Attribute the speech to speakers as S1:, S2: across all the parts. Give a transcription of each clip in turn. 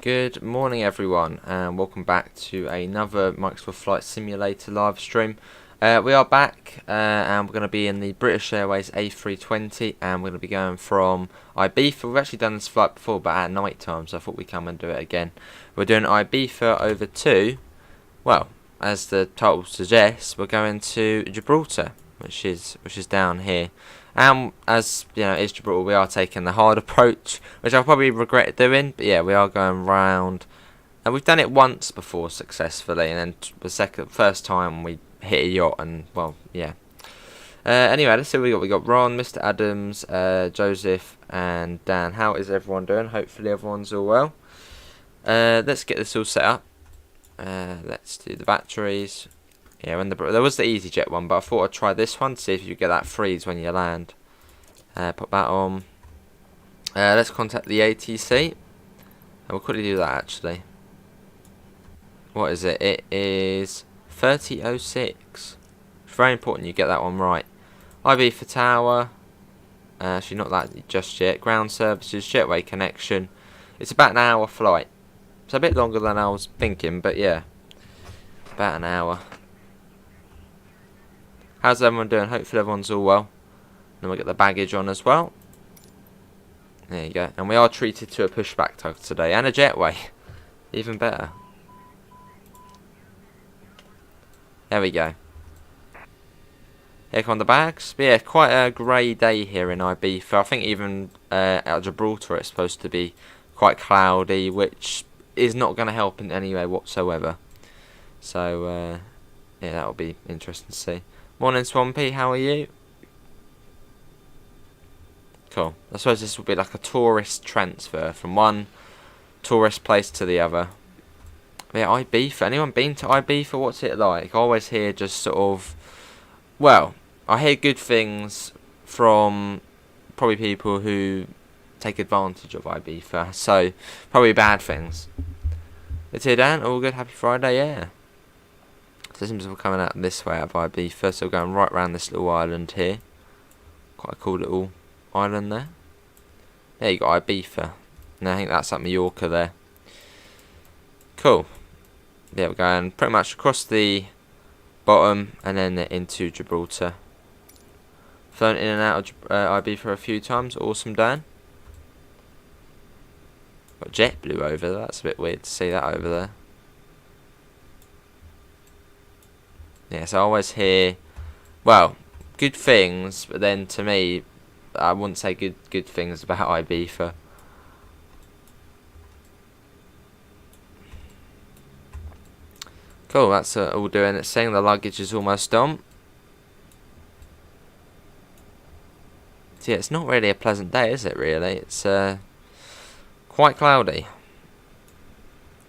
S1: Good morning everyone, and welcome back to another Microsoft Flight Simulator live stream. We are back and we're going to be in the British Airways A320, and we're going to be going from Ibiza. We've actually done this flight before but at night time, so I thought we'd come and do it again. We're doing Ibiza over to, well, as the title suggests, we're going to Gibraltar, which is down here. And as you know, it's Gibraltar, we are taking the hard approach, which I'll probably regret doing. But yeah, we are going round, and we've done it once before successfully, and then the first time we hit a yacht, and well, yeah. Anyway, let's see what we got. We got Ron, Mr. Adams, Joseph, and Dan. How is everyone doing? Hopefully everyone's all well. Let's get this all set up. Let's do the batteries. Yeah, there was the EasyJet one, but I thought I'd try this one to see if you get that freeze when you land. Put that on. Let's contact the ATC. And we'll quickly do that actually. What is it? It is 30:06. It's very important you get that one right. Ibiza Tower. Actually, not that just yet. Ground services, jetway connection. It's about an hour flight. It's a bit longer than I was thinking, but yeah, about an hour. How's everyone doing? Hopefully everyone's all well. Then we'll get the baggage on as well. There you go. And we are treated to a pushback tug today. And a jetway. Even better. There we go. Here come the bags. But yeah, quite a grey day here in Ibiza. I think even at Gibraltar it's supposed to be quite cloudy, which is not going to help in any way whatsoever. So, yeah, that'll be interesting to see. Morning Swampy, how are you? Cool. I suppose this will be like a tourist transfer from one tourist place to the other. But yeah, Ibiza. Anyone been to Ibiza? What's it like? I always hear just sort of, well, I hear good things from probably people who take advantage of Ibiza. So, probably bad things. It's here, Dan. All good. Happy Friday, yeah. So it seems we're coming out this way out of Ibiza, so we're going right round this little island here. Quite a cool little island there. There you got Ibiza. And I think that's like Mallorca there. Cool. Yeah, we're going pretty much across the bottom and then into Gibraltar. Flown in and out of Ibiza a few times. Awesome, Dan. Got JetBlue over there. That's a bit weird to see that over there. Yeah, so I always hear, well, good things, but then to me, I wouldn't say good things about Ibiza. Cool, that's all doing its thing. The luggage is almost done. So yeah, it's not really a pleasant day, is it, really? It's quite cloudy.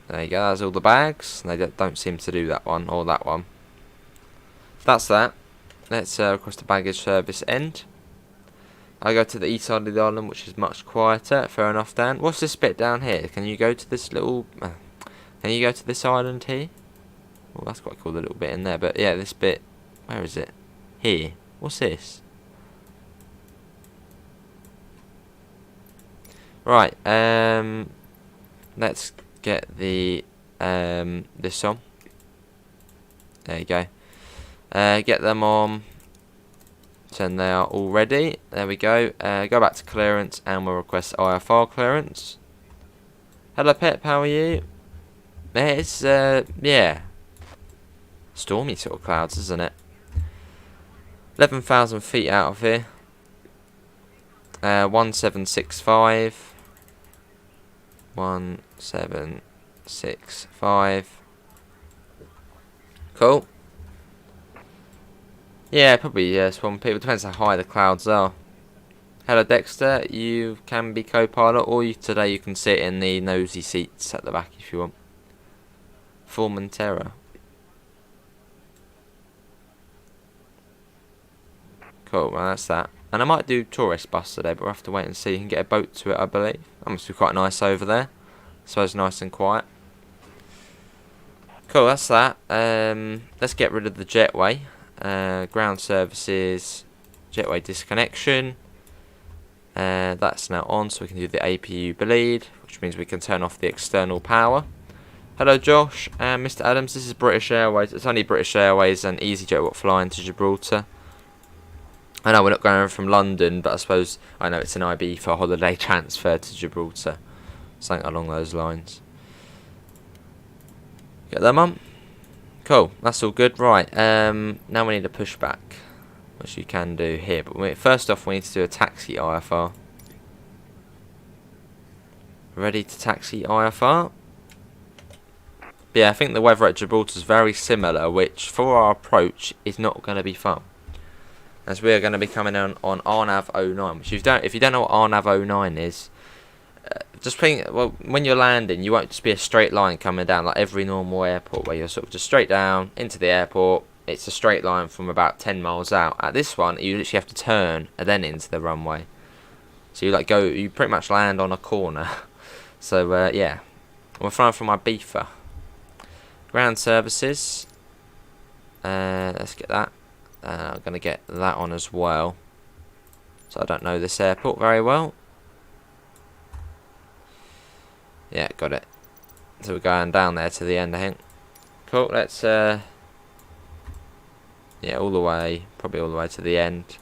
S1: There you go, there's all the bags. They don't seem to do that one, or that one. That's that. Let's across the baggage service end. I go to the east side of the island, which is much quieter. Fair enough, Dan. What's this bit down here? Can you go to this little... can you go to this island here? Well, that's quite cool, the little bit in there. But yeah, this bit... Where is it? Here. What's this? Right. Let's get the... this on. There you go. Get them on. So they are all ready. There we go. Go back to clearance and we'll request IFR clearance. Hello Pep, how are you? It's yeah, stormy sort of clouds, isn't it? 11,000 feet out of here. 1765. 1765. Cool. Yeah, probably swampy. It depends how high the clouds are. Hello Dexter, you can be co-pilot, or today you can sit in the nosy seats at the back if you want. Formentera. Cool, well that's that. And I might do tourist bus today, but we'll have to wait and see. You can get a boat to it, I believe. That must be quite nice over there. So it's nice and quiet. Cool, that's that. Let's get rid of the jetway. Ground services, jetway disconnection. That's now on, so we can do the APU bleed, which means we can turn off the external power. Hello Josh and Mr. Adams, this is British Airways. It's only British Airways and EasyJet what flying to Gibraltar. I know we're not going from London, but I suppose I know it's an IB for holiday transfer to Gibraltar. Something along those lines. Get that, Mum? Cool, that's all good. Right, now we need a pushback, which you can do here. But first off, we need to do a taxi IFR. Ready to taxi IFR? But yeah, I think the weather at Gibraltar is very similar, which for our approach is not going to be fun. As we are going to be coming on RNAV 09, which if you don't know what RNAV 09 is, just think, well, when you're landing, you won't just be a straight line coming down like every normal airport where you're sort of just straight down into the airport. It's a straight line from about 10 miles out. At this one, you literally have to turn and then into the runway. So you pretty much land on a corner. So yeah, we're flying from Ibiza. Ground services. Let's get that. I'm going to get that on as well. So I don't know this airport very well. Yeah, got it. So we're going down there to the end, I think. Cool, let's yeah, all the way, probably all the way to the end.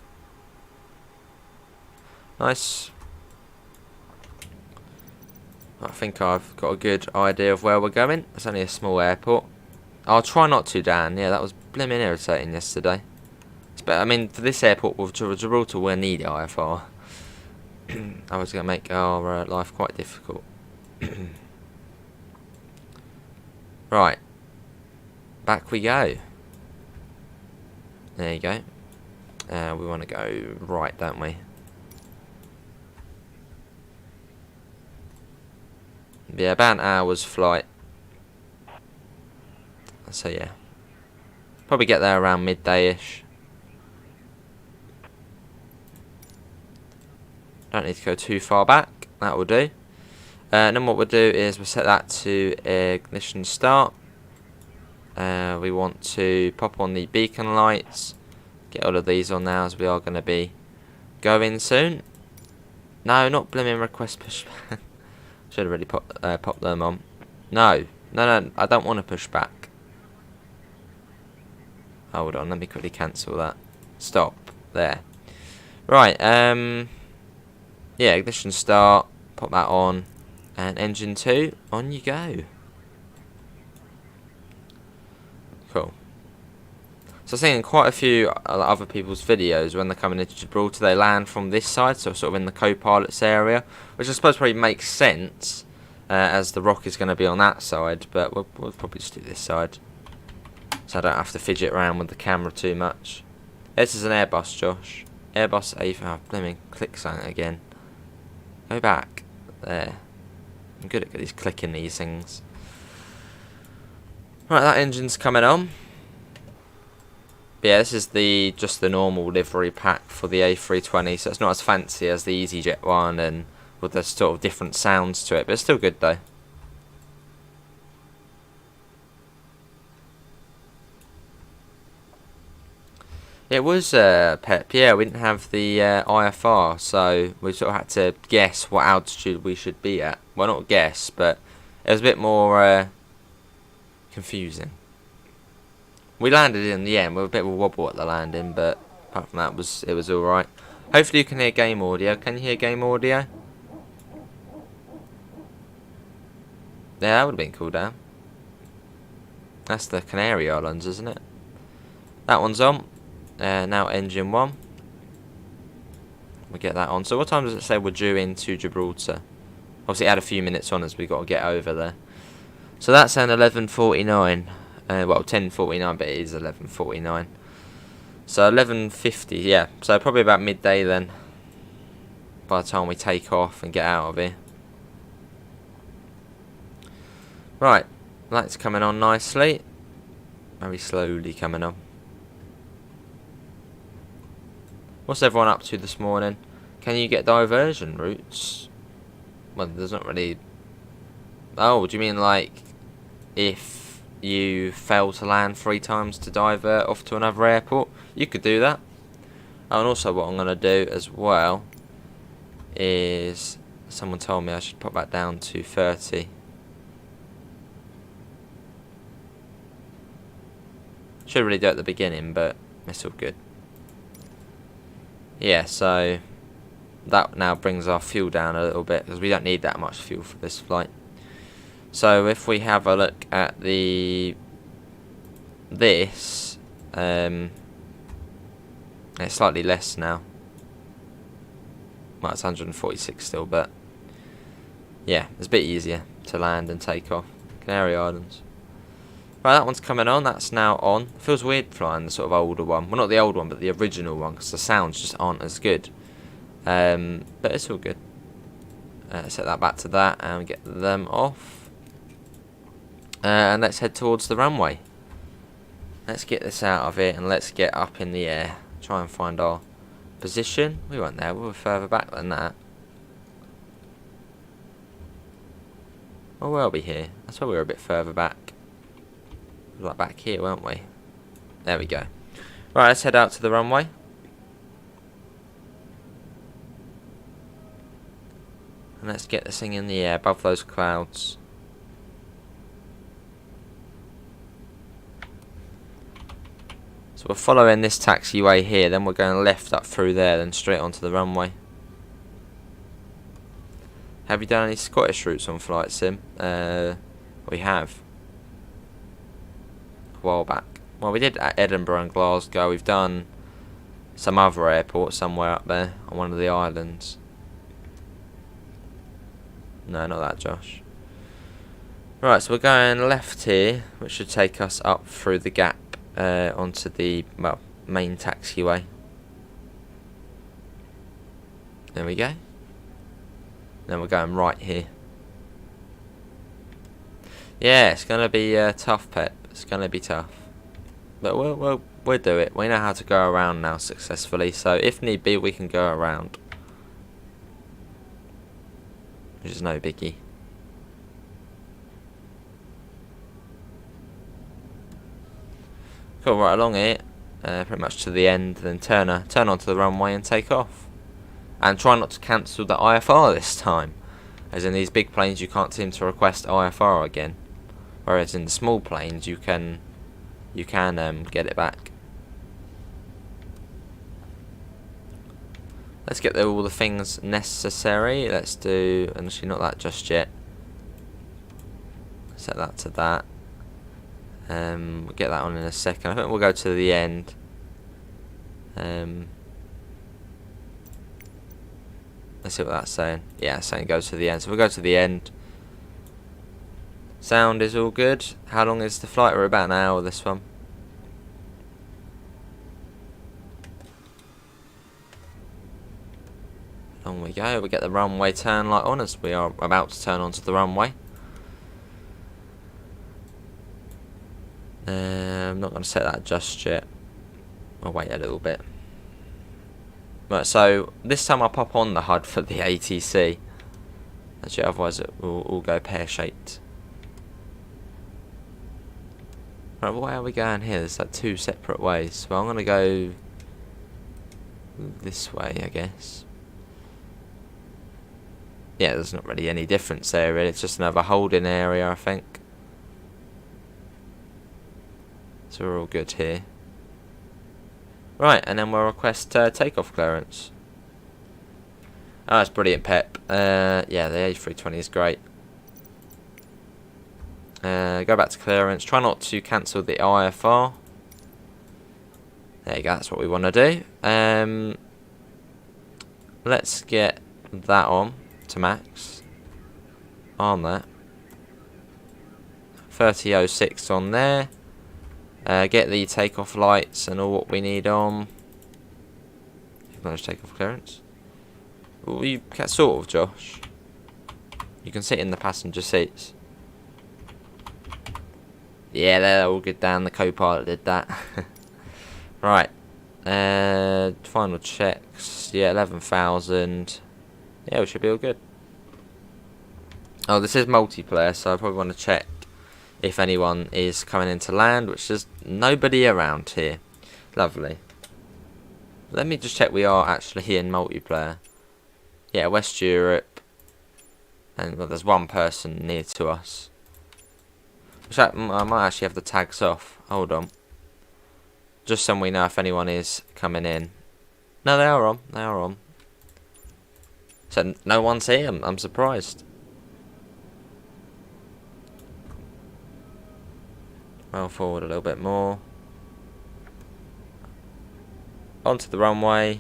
S1: Nice. I think I've got a good idea of where we're going. It's only a small airport. I'll try not to, Dan. Yeah, that was blimmin' irritating yesterday. But I mean, for this airport with Gibraltar, we'll need IFR. I was going to make our life quite difficult. Right. Back we go. There you go. We want to go right, don't we? Yeah, about an hour's flight. So yeah. Probably get there around midday-ish. Don't need to go too far back. That will do. And then what we'll do is we'll set that to ignition start. We want to pop on the beacon lights. Get all of these on now as we are going to be going soon. No, not blimmin' request push. Should have already popped them on. No, I don't want to push back. Hold on, let me quickly cancel that. Stop. There. Right, yeah, ignition start. Pop that on. And engine 2, on you go. Cool. So I've seen in quite a few other people's videos when they're coming into Gibraltar, they land from this side, so sort of in the co-pilot's area, which I suppose probably makes sense, as the rock is going to be on that side, but we'll probably just do this side, so I don't have to fidget around with the camera too much. This is an Airbus, Josh. Airbus A. Oh, blimmin', click something again. Go back. There. I'm good at these clicking these things. Right, that engine's coming on. But yeah, this is just the normal livery pack for the A320, so it's not as fancy as the EasyJet one, and with the sort of different sounds to it, but it's still good though. It was Pep, yeah, we didn't have the IFR, so we sort of had to guess what altitude we should be at. Well, not guess, but it was a bit more confusing. We landed in the end with a bit of a wobble at the landing, but apart from that, it was alright. Hopefully you can hear game audio. Can you hear game audio? Yeah, that would have been cool, Dan. That's the Canary Islands, isn't it? That one's on. Now engine 1. We'll get that on. So what time does it say we're due into Gibraltar? Obviously add a few minutes on as we got to get over there. So that's an 11:49. Well, 10:49, but it is 11:49. So 11:50, yeah. So probably about midday then, by the time we take off and get out of here. Right, lights coming on nicely. Very slowly coming on. What's everyone up to this morning? Can you get diversion routes? Well, there's not really... Oh, do you mean like if you fail to land 3 times to divert off to another airport? You could do that. Oh, and also what I'm going to do as well is, someone told me I should put that down to 30. Should really do it at the beginning, but it's all good. Yeah, so that now brings our fuel down a little bit, because we don't need that much fuel for this flight. So if we have a look at this, it's slightly less now. Well, it's 146 still, but yeah, it's a bit easier to land and take off. Canary Islands. Right, that one's coming on. That's now on. It feels weird flying the sort of older one. Well, not the old one, but the original one, because the sounds just aren't as good. But it's all good. Set that back to that and get them off. And let's head towards the runway. Let's get this out of it and let's get up in the air. Try and find our position. We weren't there. We were further back than that. Or were we here? That's why we were a bit further back. Like back here, weren't we? There we go. Right, let's head out to the runway. And let's get this thing in the air above those clouds. So we're following this taxiway here, then we're going left up through there, then straight onto the runway. Have you done any Scottish routes on Flight Sim? We have. A while back. Well, we did at Edinburgh and Glasgow. We've done some other airport somewhere up there on one of the islands. No, not that, Josh. Right, so we're going left here, which should take us up through the gap onto the, well, main taxiway. There we go. Then we're going right here. Yeah, it's gonna be tough, Pep. It's gonna be tough, but we'll do it. We know how to go around now successfully, so if need be, we can go around, which is no biggie. Cool, right along here, pretty much to the end, then turn onto the runway and take off. And try not to cancel the IFR this time, as in these big planes you can't seem to request IFR again, whereas in the small planes you can get it back. Let's get all the things necessary. Let's do, actually not that just yet. Set that to that. We'll get that on in a second. I think we'll go to the end. Let's see what that's saying. Yeah, it's saying go to the end. So we'll go to the end. Sound is all good. How long is the flight? We're about an hour this one. On we go. We get the runway turn light on as we are about to turn onto the runway. I'm not going to set that just yet. I'll wait a little bit. Right, so this time I'll pop on the HUD for the ATC. Actually, otherwise it will all go pear-shaped. Right, what way are we going here? There's like two separate ways. Well, I'm going to go this way, I guess. Yeah, there's not really any difference there, really. It's just another holding area, I think. So we're all good here. Right, and then we'll request takeoff clearance. Oh, that's brilliant, Pep. Yeah, the A320 is great. Go back to clearance. Try not to cancel the IFR. There you go, that's what we want to do. Let's get that on to max. On that. 30.06 on there. Get the takeoff lights and all what we need on. Acknowledge takeoff clearance. Well, you can sort of, Josh. You can sit in the passenger seats. Yeah, they're all good down. The co-pilot did that. Right. Final checks. Yeah, 11,000. Yeah, we should be all good. Oh, this is multiplayer, so I probably want to check if anyone is coming into land, which there's nobody around here. Lovely. Let me just check we are actually in multiplayer. Yeah, West Europe. And well, there's one person near to us. Which I might actually have the tags off. Hold on. Just so we know if anyone is coming in. No, they are on. They are on. So no one's here. I'm surprised. Roll forward a little bit more. Onto the runway.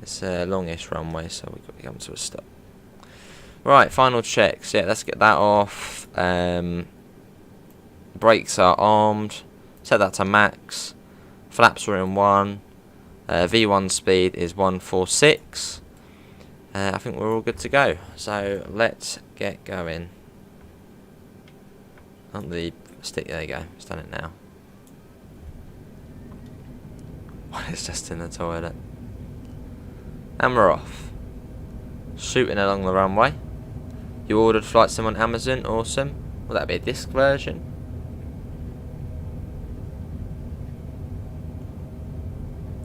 S1: It's a longish runway, so we've got to come to a stop. Right, final checks. Yeah, let's get that off. Brakes are armed. Set that to max. Flaps are in 1. V1 speed is 146. I think we're all good to go. So let's get going. On the stick, there you go. It's done it now. It's just in the toilet. And we're off. Shooting along the runway. You ordered flight sim on Amazon. Awesome. Will that be a disc version?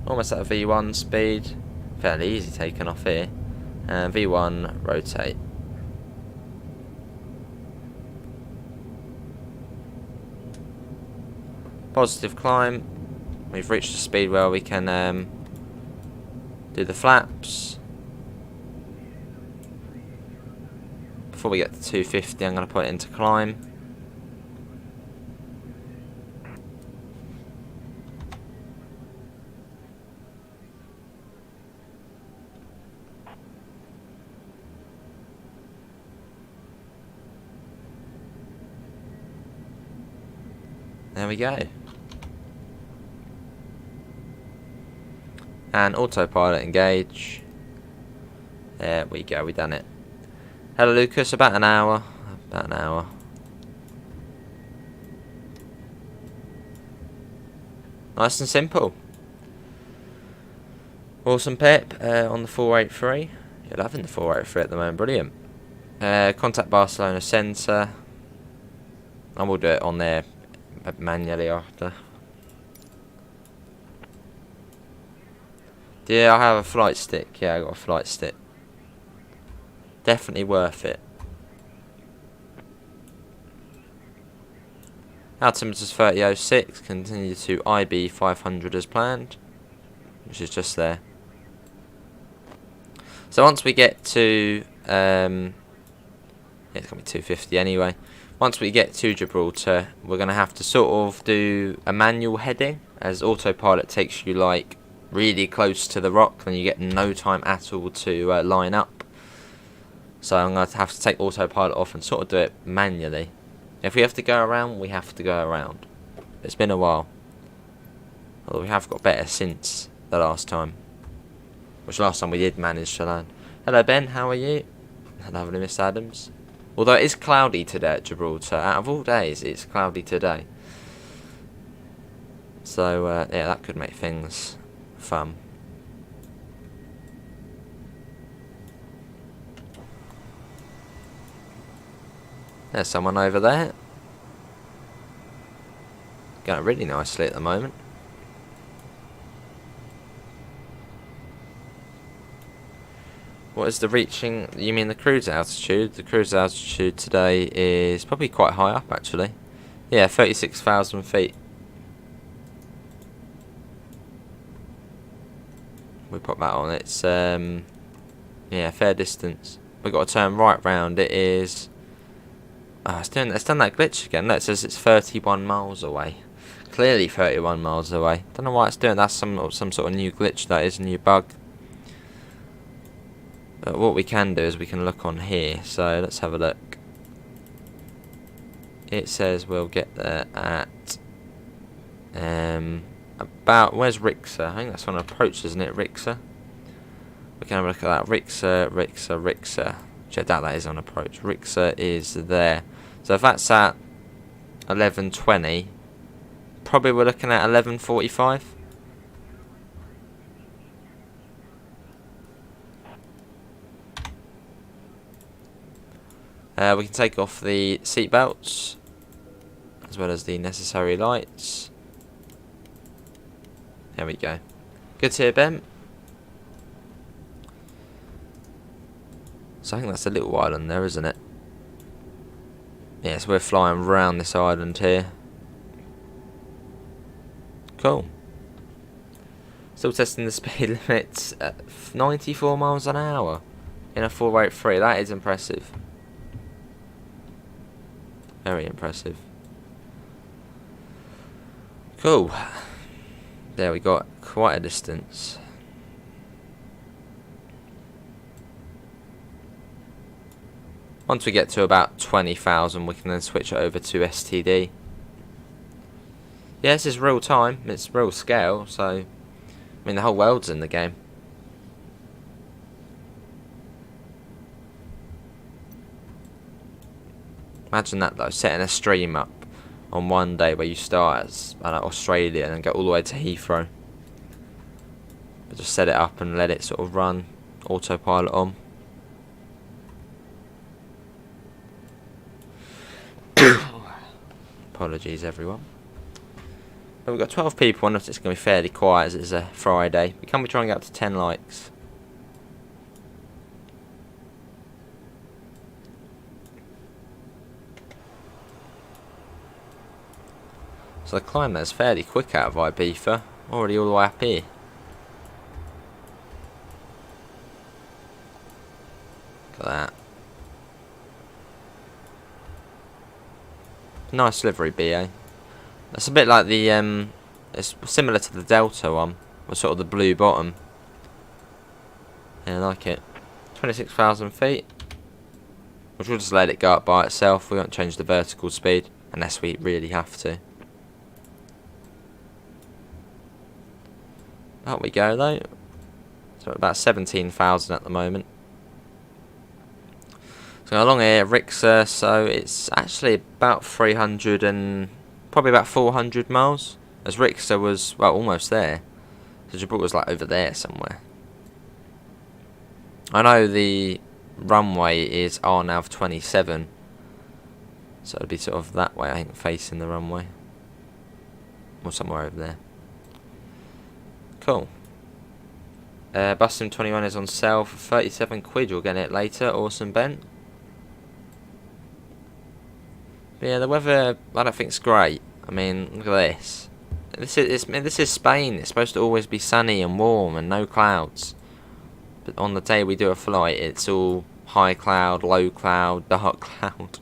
S1: Almost at a V1 speed. Fairly easy taking off here. And V1 rotate. Positive climb. We've reached a speed where we can do the flaps. Before we get to 250, I'm going to put it into climb. There we go. And autopilot engage. There we go, we done it. Hello Lucas, about an hour. About an hour. Nice and simple. Awesome Pep on the 483. You're loving the 483 at the moment, brilliant. Contact Barcelona Centre. And we'll do it on there manually after. Yeah, I have a flight stick. Yeah, I got a flight stick. Definitely worth it. Altimeter is 3006. Continue to IB 500 as planned, which is just there. So once we get to yeah, it's gonna be 250 anyway. Once we get to Gibraltar, we're gonna have to sort of do a manual heading, as autopilot takes you like really close to the rock, and you get no time at all to line up. So I'm going to have to take autopilot off and sort of do it manually. If we have to go around, we have to go around. It's been a while. Although we have got better since the last time. Which last time we did manage to land. Hello Ben, how are you? Lovely Miss Adams. Although it is cloudy today at Gibraltar. Out of all days, it's cloudy today. So yeah, that could make things fun. There's someone over there. Going really nicely at the moment. What is the reaching? You mean the cruise altitude? The cruise altitude today is probably quite high up actually. Yeah, 36,000 feet. We put that on. It's yeah, fair distance. We've got to turn right round. It is. Oh, it's done that glitch again. Look, it says it's 31 miles away. Clearly 31 miles away. Don't know why it's doing. That's some sort of new glitch. That is a new bug. But what we can do is we can look on here. So let's have a look. It says we'll get there at about, where's Rixa? I think that's on approach, isn't it, Rixa? We can have a look at that. Rixa. Check that is on approach. Rixa is there. So if that's at 11:20, probably we're looking at 11:45. We can take off the seat belts. as well as the necessary lights. There we go. Good to hear, Ben. So I think that's a little island there, isn't it? Yes, we're flying around this island here. Cool. Still testing the speed limits at 94 miles an hour in a 483. That is impressive. Very impressive. Cool. There we got quite a distance. Once we get to about 20,000, we can then switch it over to STD. Yeah, this is real time. It's real scale, so I mean the whole world's in the game. Imagine that though, setting a stream up on one day where you start as Australia and then go all the way to Heathrow. But just set it up and let it sort of run autopilot on. Apologies everyone. But we've got 12 people on it. It's going to be fairly quiet as it's a Friday. We can be trying to get up to 10 likes. So the climb there's fairly quick out of Ibiza. Already all the way up here. Look at that. Nice livery, BA. That's a bit like the it's similar to the Delta one, with sort of the blue bottom. Yeah, I like it. 26,000 feet. Which we'll just let it go up by itself. We won't change the vertical speed unless we really have to. Up we go though. So about 17,000 at the moment. So along here, Rixa, so it's actually about 300 and probably about 400 miles. As Rixa was, well, almost there. So Gibraltar's like over there somewhere. I know the runway is RNAV 27. So it'd be sort of that way, I think, facing the runway. Or somewhere over there. Cool. Bus Sim 21 is on sale for 37 quid. You'll get it later. Awesome, Ben. But yeah, the weather, I don't think it's great. I mean, look at this. This is Spain. It's supposed to always be sunny and warm and no clouds. But on the day we do a flight, it's all high cloud, low cloud, dark cloud.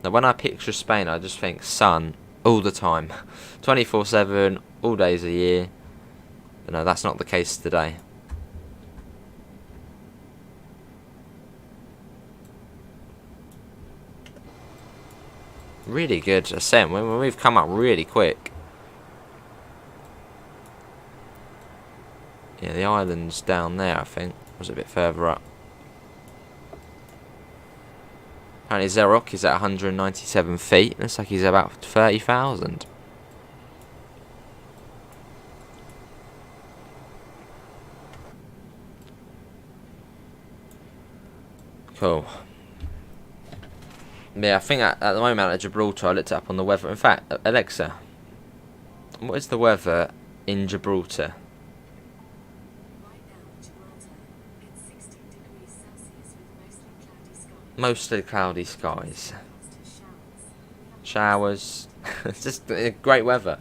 S1: Now, when I picture Spain, I just think sun all the time, 24/7, all days of the year. But no, that's not the case today. Really good ascent. We've come up really quick. Yeah, the island's down there, I think. Was it a bit further up? Apparently Zerok is at 197 feet. Looks like he's about 30,000. Cool. Yeah, I think at the moment at Gibraltar, I looked it up on the weather. In fact, Alexa, what is the weather in Gibraltar?
S2: Right now in Gibraltar, it's 16 degrees Celsius with
S1: Mostly cloudy skies.
S2: Showers.
S1: Showers. It's just great weather.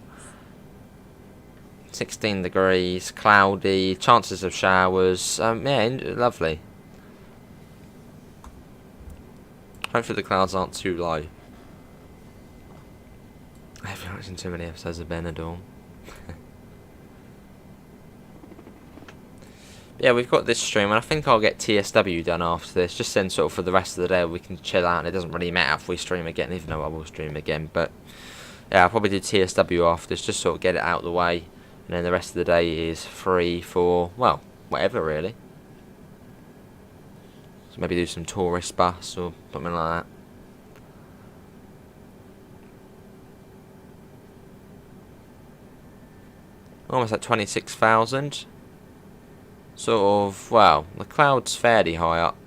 S1: 16 degrees, cloudy, chances of showers. Yeah, lovely. Hopefully the clouds aren't too low. I haven't watched too many episodes of Benidorm. Yeah, we've got this stream, and I think I'll get TSW done after this. Just then, sort of for the rest of the day, we can chill out, and it doesn't really matter if we stream again, even though I will stream again. But yeah, I'll probably do TSW after this, just sort of get it out of the way, and then the rest of the day is free for, well, whatever really. So maybe do some tourist bus or something like that. Almost at 26,000. sort of, well, the cloud's fairly high up.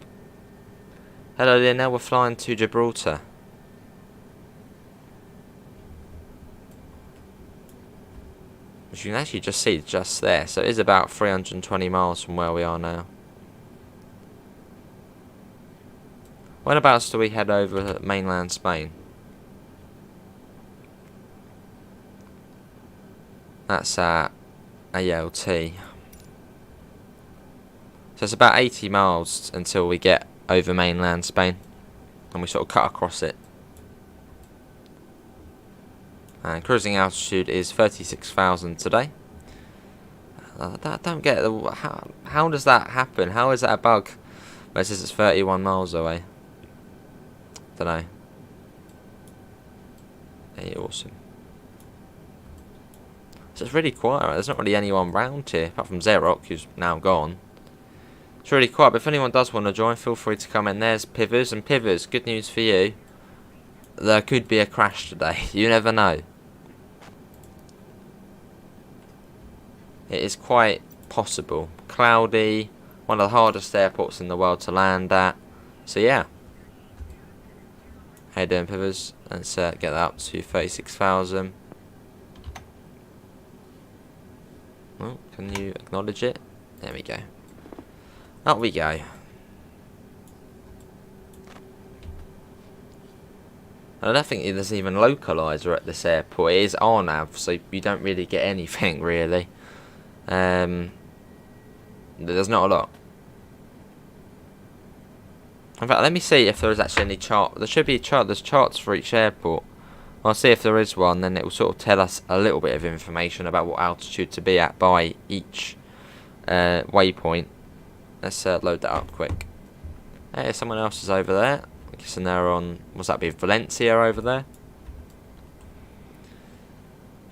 S1: Hello there, now we're flying to Gibraltar. Which you can actually just see just there. So it is about 320 miles from where we are now. Whenabouts do we head over mainland Spain? That's at ALT. So it's about 80 miles until we get over mainland Spain. And we sort of cut across it. And cruising altitude is 36,000 today. I don't get how does that happen? How is that a bug? Well, it says it's 31 miles away. Don't know. Hey, awesome. So it's really quiet. Right? There's not really anyone round here apart from Xerox, who's now gone. It's really quiet. But if anyone does want to join, feel free to come in. There's Pivers, and Pivers, good news for you. There could be a crash today. You never know. It is quite possible. Cloudy, one of the hardest airports in the world to land at. So yeah. How you doing, Pivers? Let's get that up to 36,000. Well, can you acknowledge it? There we go. Up we go. I don't think there's even localizer at this airport. It is RNAV, so you don't really get anything really. There's not a lot. In fact, let me see if there is actually any chart. There should be a chart. There's charts for each airport. I'll see if there is one. Then it will sort of tell us a little bit of information about what altitude to be at by each waypoint. Let's load that up quick. Hey, someone else is over there. I'm guessing they're on. What's that be? Valencia over there.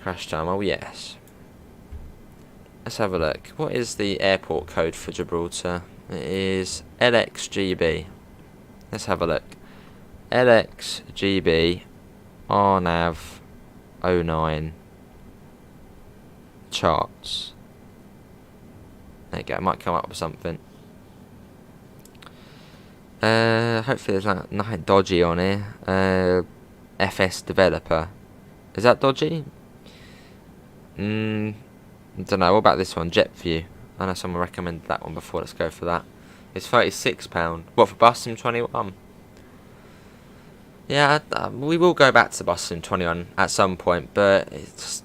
S1: Crash time. Oh yes. Let's have a look. What is the airport code for Gibraltar? It is LXGB. Let's have a look. LXGB RNAV 09 charts. There you go. It might come up with something. Hopefully there's nothing dodgy on here. FS developer. Is that dodgy? I don't know. What about this one? JetView. I know someone recommended that one before. Let's go for that. It's £36. What, for Bus Sim 21? Yeah, we will go back to Bus Sim 21 at some point, but it's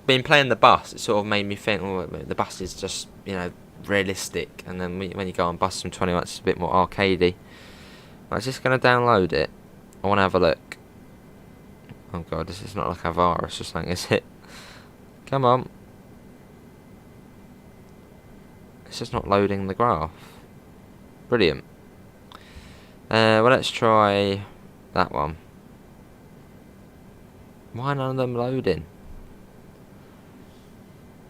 S1: been playing the bus. It sort of made me think, oh, the bus is just, you know, realistic, and then when you go on Bus Sim 21, it's a bit more arcadey. I was just going to download it. I want to have a look. Oh god, this is not like a virus or something, is it? Come on. It's just not loading the graph. Brilliant. Well, let's try that one. Why none of them loading?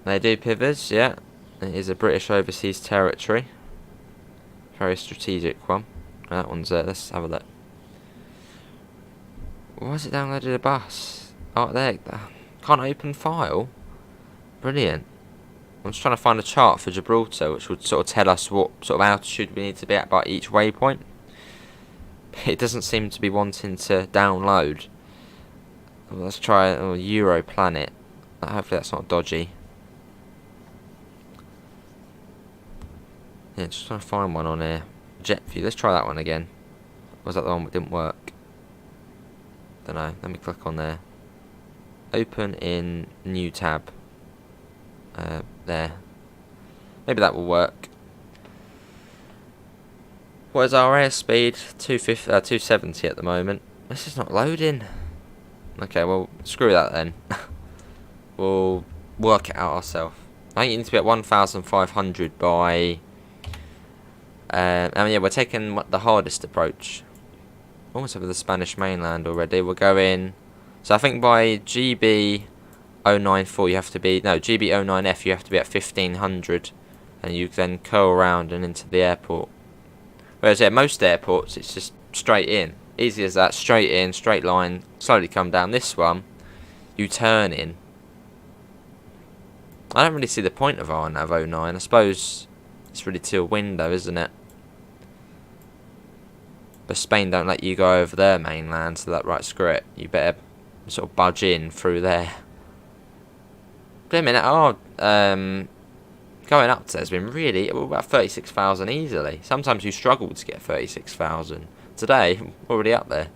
S1: They do pivots, yeah. It is a British overseas territory. Very strategic one. That one's there. Let's have a look. Why has it downloaded a bus? Oh, there. Can't open file. Brilliant. I'm just trying to find a chart for Gibraltar, which would sort of tell us what sort of altitude we need to be at by each waypoint. It doesn't seem to be wanting to download. Let's try Euro Planet. Hopefully that's not dodgy. Yeah, just trying to find one on here. JetView. Let's try that one again. Was that the one that didn't work? Don't know. Let me click on there. Open in new tab. There. Maybe that will work. What is our airspeed? 270 at the moment. This is not loading. Okay, well, screw that then. We'll work it out ourselves. I think you need to be at 1,500 by... I mean, yeah, we're taking the hardest approach. Almost over the Spanish mainland already. We're going... So I think by GB 094 you have to be... No, GB 09F you have to be at 1,500. And you then curl around and into the airport. Whereas at most airports it's just straight in. Easy as that. Straight in, straight line. Slowly come down. This one, you turn in. I don't really see the point of RNAV 09. I suppose It's really to a window, isn't it? But Spain don't let you go over their mainland, so that, right, screw it. You better sort of budge in through there. But a minute, going up to there's been really about 36,000 easily. Sometimes you struggle to get 36,000. Today, already up there.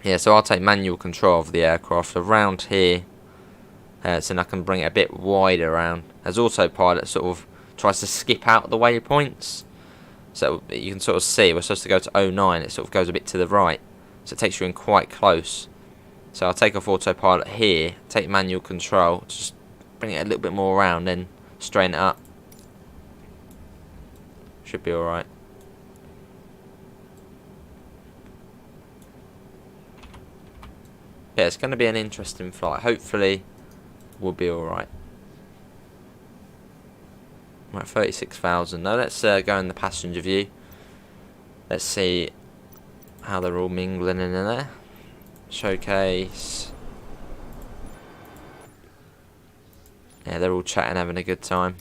S1: Yeah, so I'll take manual control of the aircraft around here, so then I can bring it a bit wider around. As autopilot sort of tries to skip out the waypoints, so you can sort of see we're supposed to go to 09. It sort of goes a bit to the right, so it takes you in quite close. So I'll take off autopilot here, take manual control, just bring it a little bit more around, then straighten it up. Should be alright. Yeah, it's going to be an interesting flight. Hopefully, we'll be alright. Right, 36,000. Now let's go in the passenger view. Let's see how they're all mingling in there. Showcase. Yeah, they're all chatting, having a good time.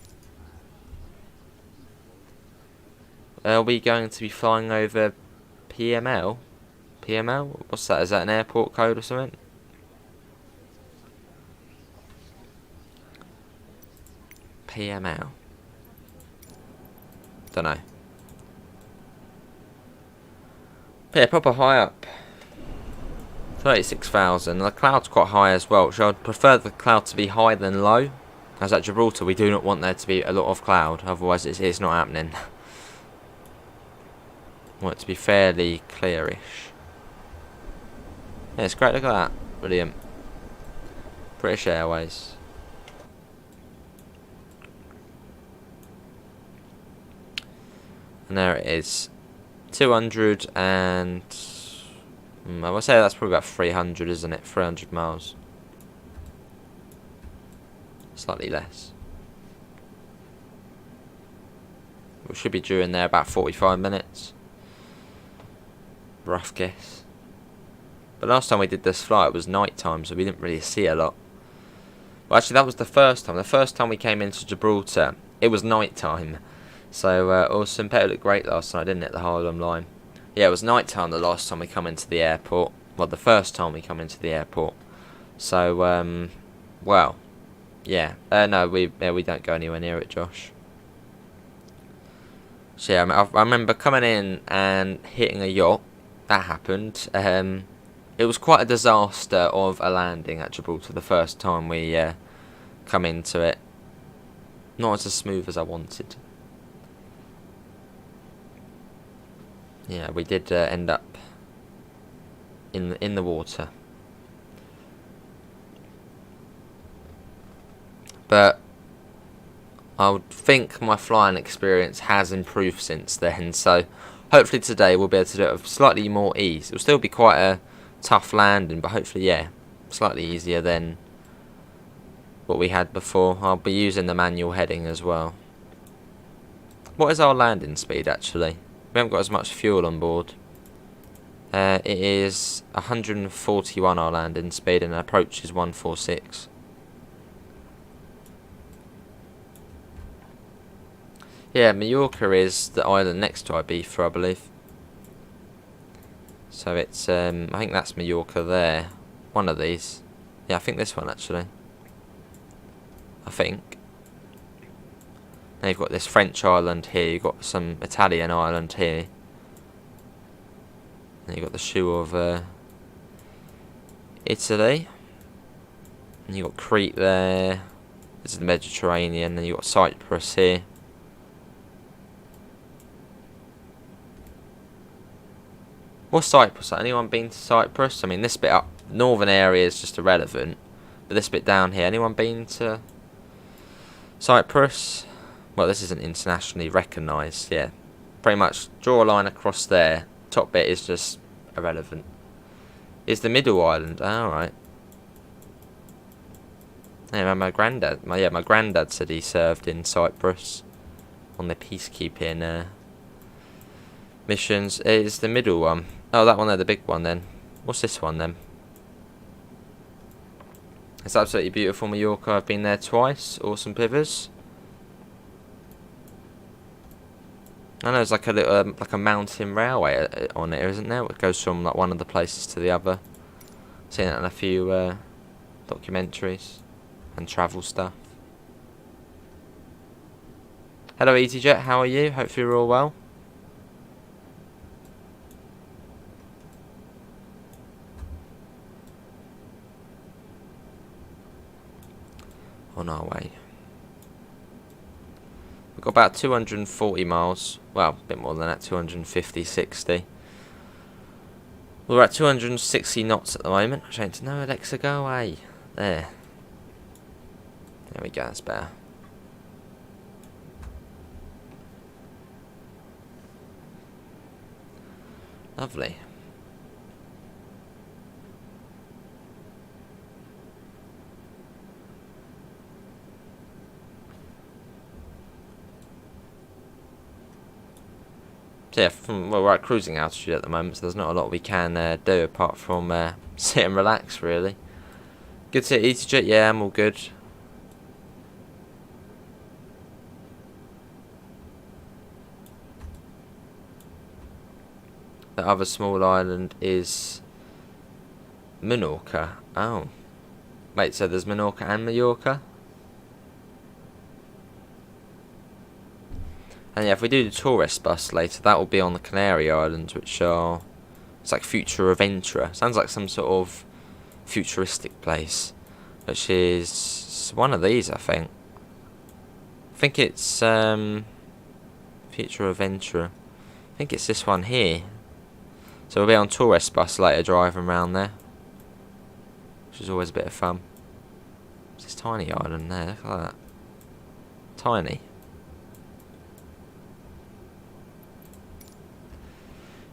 S1: Are we going to be flying over PML? PML? What's that? Is that an airport code or something? PML. Don't know. But yeah, proper high up. 36,000. The cloud's quite high as well, which I'd prefer the cloud to be higher than low. As at Gibraltar, we do not want there to be a lot of cloud, otherwise it's not happening. I want it to be fairly clearish. Yeah, it's great, look at that. Brilliant. British Airways. And there it is. 200 and... I would say that's probably about 300, isn't it? 300 miles. Slightly less. We should be due in there about 45 minutes. Rough guess. But last time we did this flight it was night time, so we didn't really see a lot. Well, actually that was the first time. The first time we came into Gibraltar, it was night time. So awesome. It looked great last night, didn't it? The Harlem line. Yeah, it was night time the last time we come into the airport. Well, the first time we come into the airport. So, well, yeah. No, we don't go anywhere near it, Josh. So yeah, I remember coming in and hitting a yacht. That happened. It was quite a disaster of a landing at Gibraltar the first time we come into it. Not as smooth as I wanted. Yeah, we did end up in the water, but I would think my flying experience has improved since then. So hopefully today we'll be able to do it with slightly more ease. It'll still be quite a tough landing, but hopefully, yeah, slightly easier than what we had before. I'll be using the manual heading as well. What is our landing speed actually? We haven't got as much fuel on board. It is 141 our landing speed, and approach is 146. Yeah, Mallorca is the island next to Ibiza, I believe. So it's, I think that's Mallorca there. One of these. Yeah, I think this one actually. I think. Now you've got this French island here, you've got some Italian island here. And you've got the shoe of Italy. And you've got Crete there. This is the Mediterranean, and you've got Cyprus here. What's Cyprus? Anyone been to Cyprus? I mean, this bit up, northern area is just irrelevant. But this bit down here, anyone been to Cyprus? Well, this isn't internationally recognised, yeah. Pretty much draw a line across there. Top bit is just irrelevant. Is the middle island? Alright. Yeah, my granddad. My granddad said he served in Cyprus on the peacekeeping missions. It is the middle one. Oh, that one there, the big one then. What's this one then? It's absolutely beautiful, Mallorca. I've been there twice. Awesome pivers. I know there's like a little, like a mountain railway on it, isn't there? It goes from like one of the places to the other. Seen it in a few documentaries and travel stuff. Hello EasyJet, how are you? Hopefully you're all well. On our way. We've got about 240 miles. Well, a bit more than that, 250, 60. We're at 260 knots at the moment. I'm trying to know, Alexa, go away. There. There we go, that's better. Lovely. So yeah, well, we're at cruising altitude at the moment, so there's not a lot we can do apart from sit and relax, really. Good to EasyJet, yeah, I'm all good. The other small island is Minorca. Oh. Wait, so there's Minorca and Mallorca? And yeah, if we do the tourist bus later, that will be on the Canary Islands, which are... It's like Futura Ventura. Sounds like some sort of futuristic place. Which is one of these, I think. I think it's Futura Ventura. I think it's this one here. So we'll be on tourist bus later, driving around there. Which is always a bit of fun. It's this tiny island there, look at that. Tiny.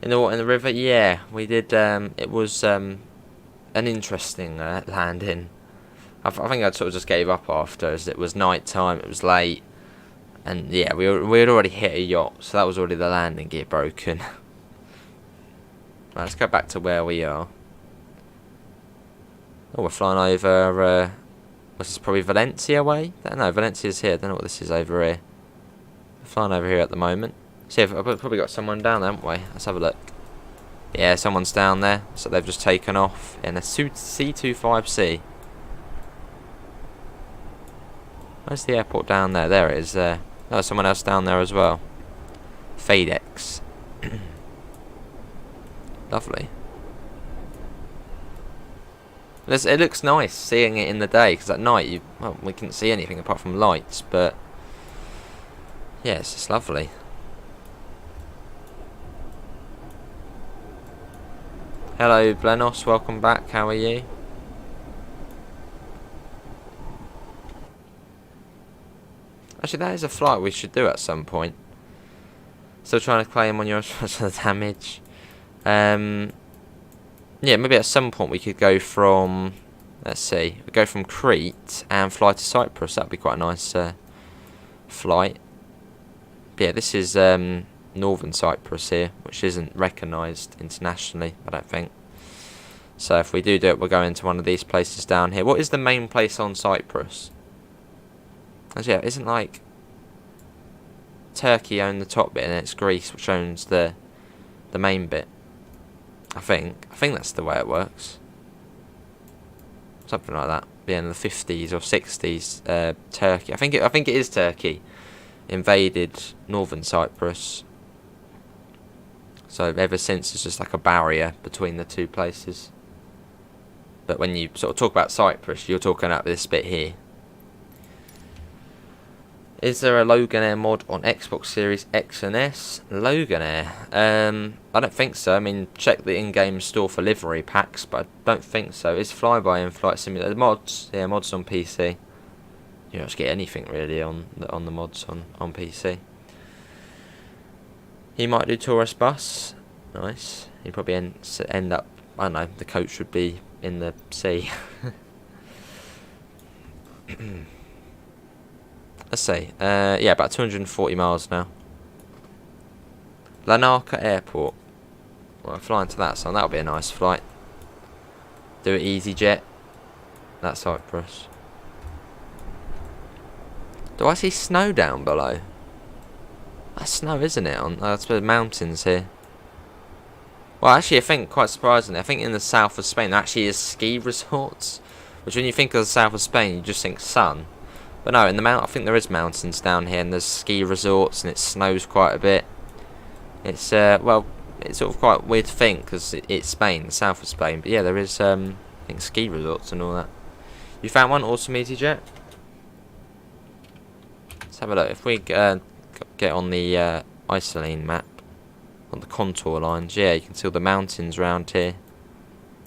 S1: In the river, yeah, we did. It was an interesting landing. I think I sort of just gave up after, as it was night time. It was late, and yeah, we had already hit a yacht, so that was already the landing gear broken. Right, let's go back to where we are. Oh, we're flying over. This is probably Valencia way. No, Valencia's here. I don't know what this is over here. We're flying over here at the moment. See, I've probably got someone down there, haven't we? Let's have a look. Yeah, someone's down there. So they've just taken off in a C25C. Where's the airport down there? There it is there. Oh, someone else down there as well. FedEx. Lovely. It looks nice seeing it in the day, because at night we couldn't see anything apart from lights, but yeah, it's just lovely. Hello Blenos, welcome back, how are you? Actually, that is a flight we should do at some point. Still trying to claim on your response to the damage. Yeah, maybe at some point we could go from, let's see, we go from Crete and fly to Cyprus. That'd be quite a nice flight. But yeah, this is northern Cyprus here, which isn't recognised internationally, I don't think. So if we do it, we'll go into one of these places down here. What is the main place on Cyprus? As yeah, isn't like Turkey own the top bit and it's Greece which owns the main bit? I think that's the way it works. Something like that. Yeah, in the 50s or 60s, Turkey. I think it is Turkey invaded northern Cyprus. So ever since it's just like a barrier between the two places. But when you sort of talk about Cyprus, you're talking about this bit here. Is there a Loganair mod on Xbox Series X and S? Loganair? I don't think so. I mean, check the in-game store for livery packs, but I don't think so. Is Flyby in Flight Simulator? Mods? Yeah, mods on PC. You don't just get anything really on the mods on PC. He might do tourist bus. Nice. He'd probably end up, I don't know, the coach would be in the sea. Let's see. Yeah, about 240 miles now. Larnaca Airport. Well, I'm flying to that, so that'll be a nice flight. Do it EasyJet. That's Cyprus. Do I see snow down below? That's snow, isn't it? On I suppose mountains here. Well, actually, I think quite surprisingly, I think in the south of Spain there actually is ski resorts. Which, when you think of the south of Spain, you just think sun. But no, in the I think there is mountains down here, and there's ski resorts, and it snows quite a bit. It's well, it's sort of quite weird to think because it's Spain, the south of Spain. But yeah, there is I think ski resorts and all that. You found one? Awesome, EasyJet. Let's have a look. If we get on the Isoline map, on the contour lines, yeah, you can see all the mountains around here,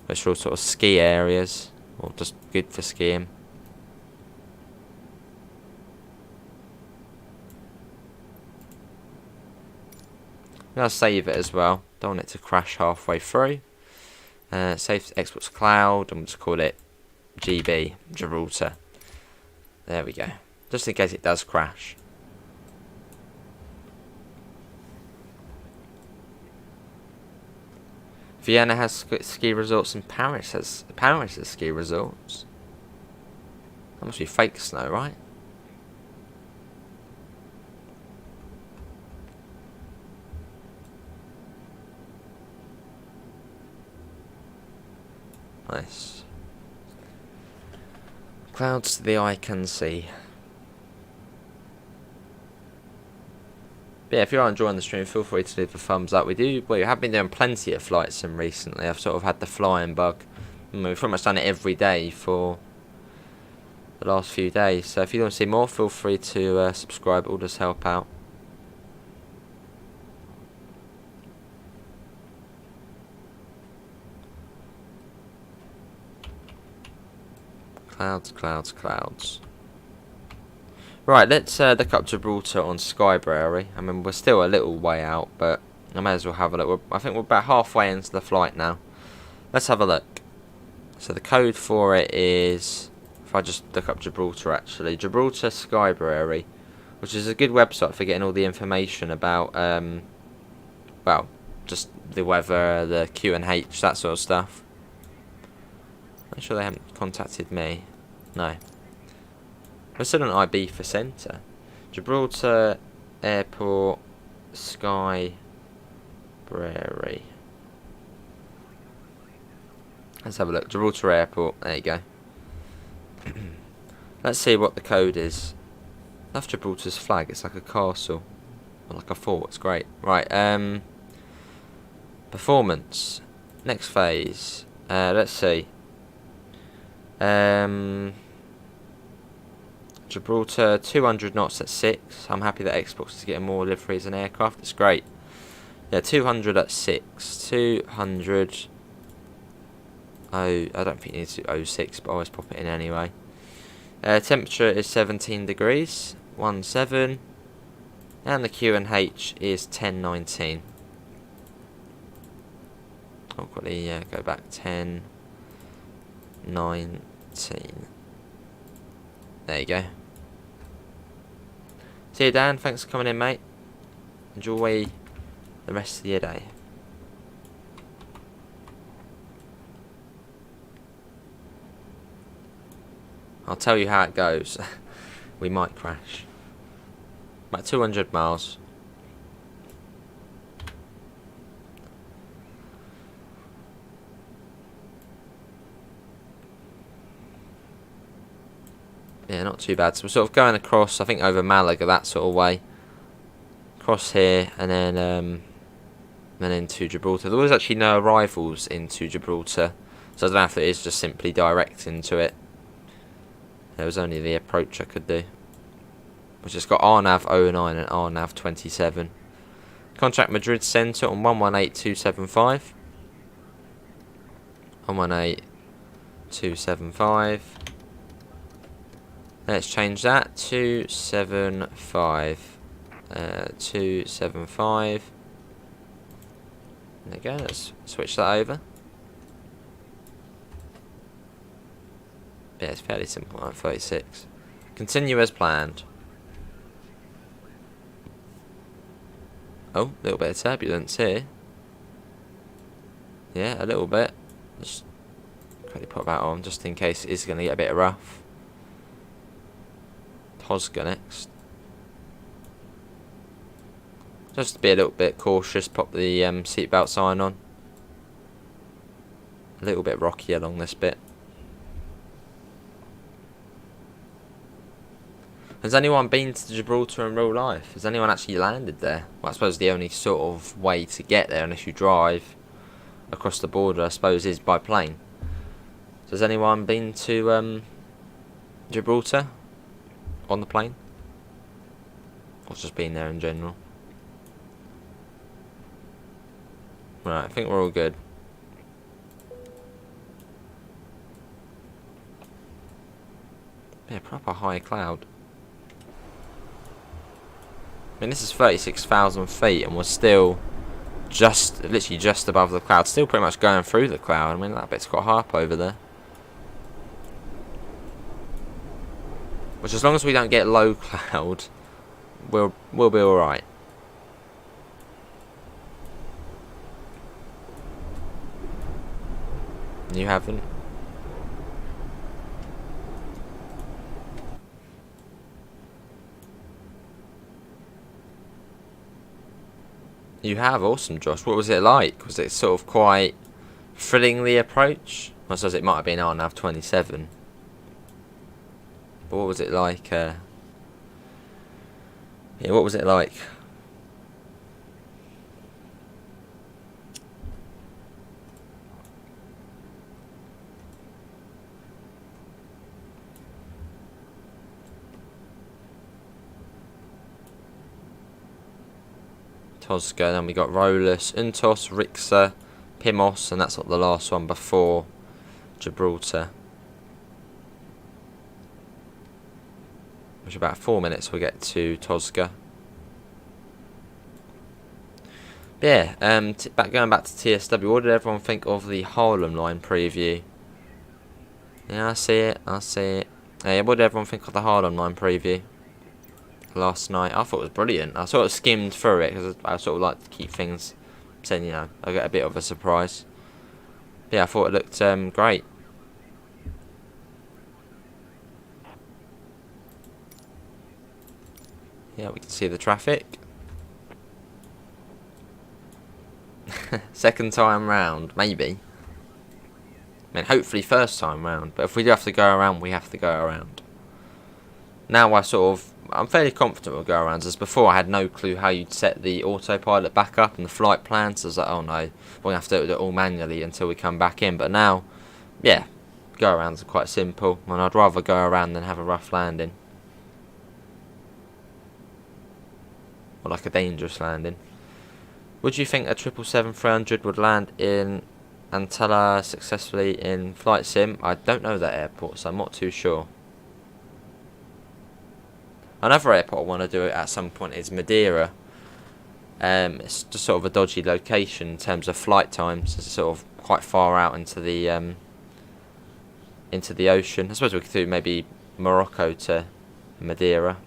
S1: which are all sort of ski areas, or just good for skiing. I'm going to save it as well. Don't want it to crash halfway through. Save exports cloud, and we'll just call it GB, Gibraltar. There we go. Just in case it does crash. Vienna has ski resorts, and Paris has ski resorts. That must be fake snow, right? Nice. Clouds to the eye can see. But yeah, if you are enjoying the stream, feel free to leave a thumbs up. We have been doing plenty of flight sim recently. I've sort of had the flying bug. We've pretty much done it every day for the last few days. So if you want to see more, feel free to subscribe. It will just help out. Clouds, clouds, clouds. Right, let's look up Gibraltar on Skybrary. I mean, we're still a little way out, but I may as well have a look. I think we're about halfway into the flight now. Let's have a look. So the code for it is, if I just look up Gibraltar actually, Gibraltar Skybrary, which is a good website for getting all the information about, well, just the weather, the Q&H, that sort of stuff. Make sure they haven't contacted me. No. We're still on IB for centre. Gibraltar Airport Skybrary. Let's have a look. Gibraltar Airport. There you go. Let's see what the code is. Love Gibraltar's flag. It's like a castle. Or like a fort. It's great. Right. Performance. Next phase. Let's see. Gibraltar 200 knots at 6. I'm happy that Xbox is getting more liveries and aircraft. It's great. Yeah, 200 at 6. 200. Oh, I don't think you need to 06, but I always pop it in anyway. Temperature is 17 degrees. 17. And the Q&H is 1019. I'll quickly go back. 1019. There you go. See you, Dan. Thanks for coming in, mate. Enjoy the rest of your day. I'll tell you how it goes. We might crash. About 200 miles. Yeah, not too bad. So we're sort of going across, I think over Malaga, that sort of way. Across here, and then into Gibraltar. There was actually no arrivals into Gibraltar, so I don't know if it is just simply direct into it. There was only the approach I could do, which has got RNAV 09 and RNAV 27. Contact Madrid Centre on 118275. 118275. Let's change that to 75. 275. There you go. Let's switch that over. Yeah, it's fairly simple. Like 36. Continue as planned. Oh, a little bit of turbulence here. Yeah, a little bit. Just quickly put that on just in case it is going to get a bit rough. Tosca next. Just to be a little bit cautious, pop the seatbelt sign on. A little bit rocky along this bit. Has anyone been to Gibraltar in real life? Has anyone actually landed there? Well, I suppose the only sort of way to get there, unless you drive across the border, I suppose, is by plane. So has anyone been to Gibraltar on the plane? Or just been there in general? Right, I think we're all good. Yeah, proper high cloud. I mean, this is 36,000 feet and we're still literally just above the cloud. Still pretty much going through the cloud. I mean, that bit's got high up over there. Which, as long as we don't get low cloud, we'll be alright. You haven't? You have? Awesome, Josh. What was it like? Was it sort of quite thrilling, the approach? I suppose it might have been RNAV 27. But what was it like? Yeah, what was it like? Tosca, then we got Rolus, Untos, Rixa, Pimos, and that's not the last one before Gibraltar. Which about 4 minutes we'll get to Tosca. But yeah, going back to TSW, what did everyone think of the Harlem line preview? Yeah, I see it. Yeah, what did everyone think of the Harlem line preview last night? I thought it was brilliant. I sort of skimmed through it because I sort of like to keep things, saying, you know, I get a bit of a surprise. But yeah, I thought it looked great. Yeah, we can see the traffic. Second time round, maybe. I mean, hopefully first time round. But if we do have to go around, we have to go around. Now I'm fairly confident we'll go around. As before, I had no clue how you'd set the autopilot back up and the flight plan. So I was like, oh no, we're going to have to do it all manually until we come back in. But now, yeah, go arounds are quite simple. And I'd rather go around than have a rough landing. Or like a dangerous landing. Would you think a 777-300 would land in Antalya successfully in Flight Sim? I don't know that airport, so I'm not too sure. Another airport I want to do it at some point is Madeira. It's just sort of a dodgy location in terms of flight times. It's sort of quite far out into the ocean. I suppose we could do maybe Morocco to Madeira.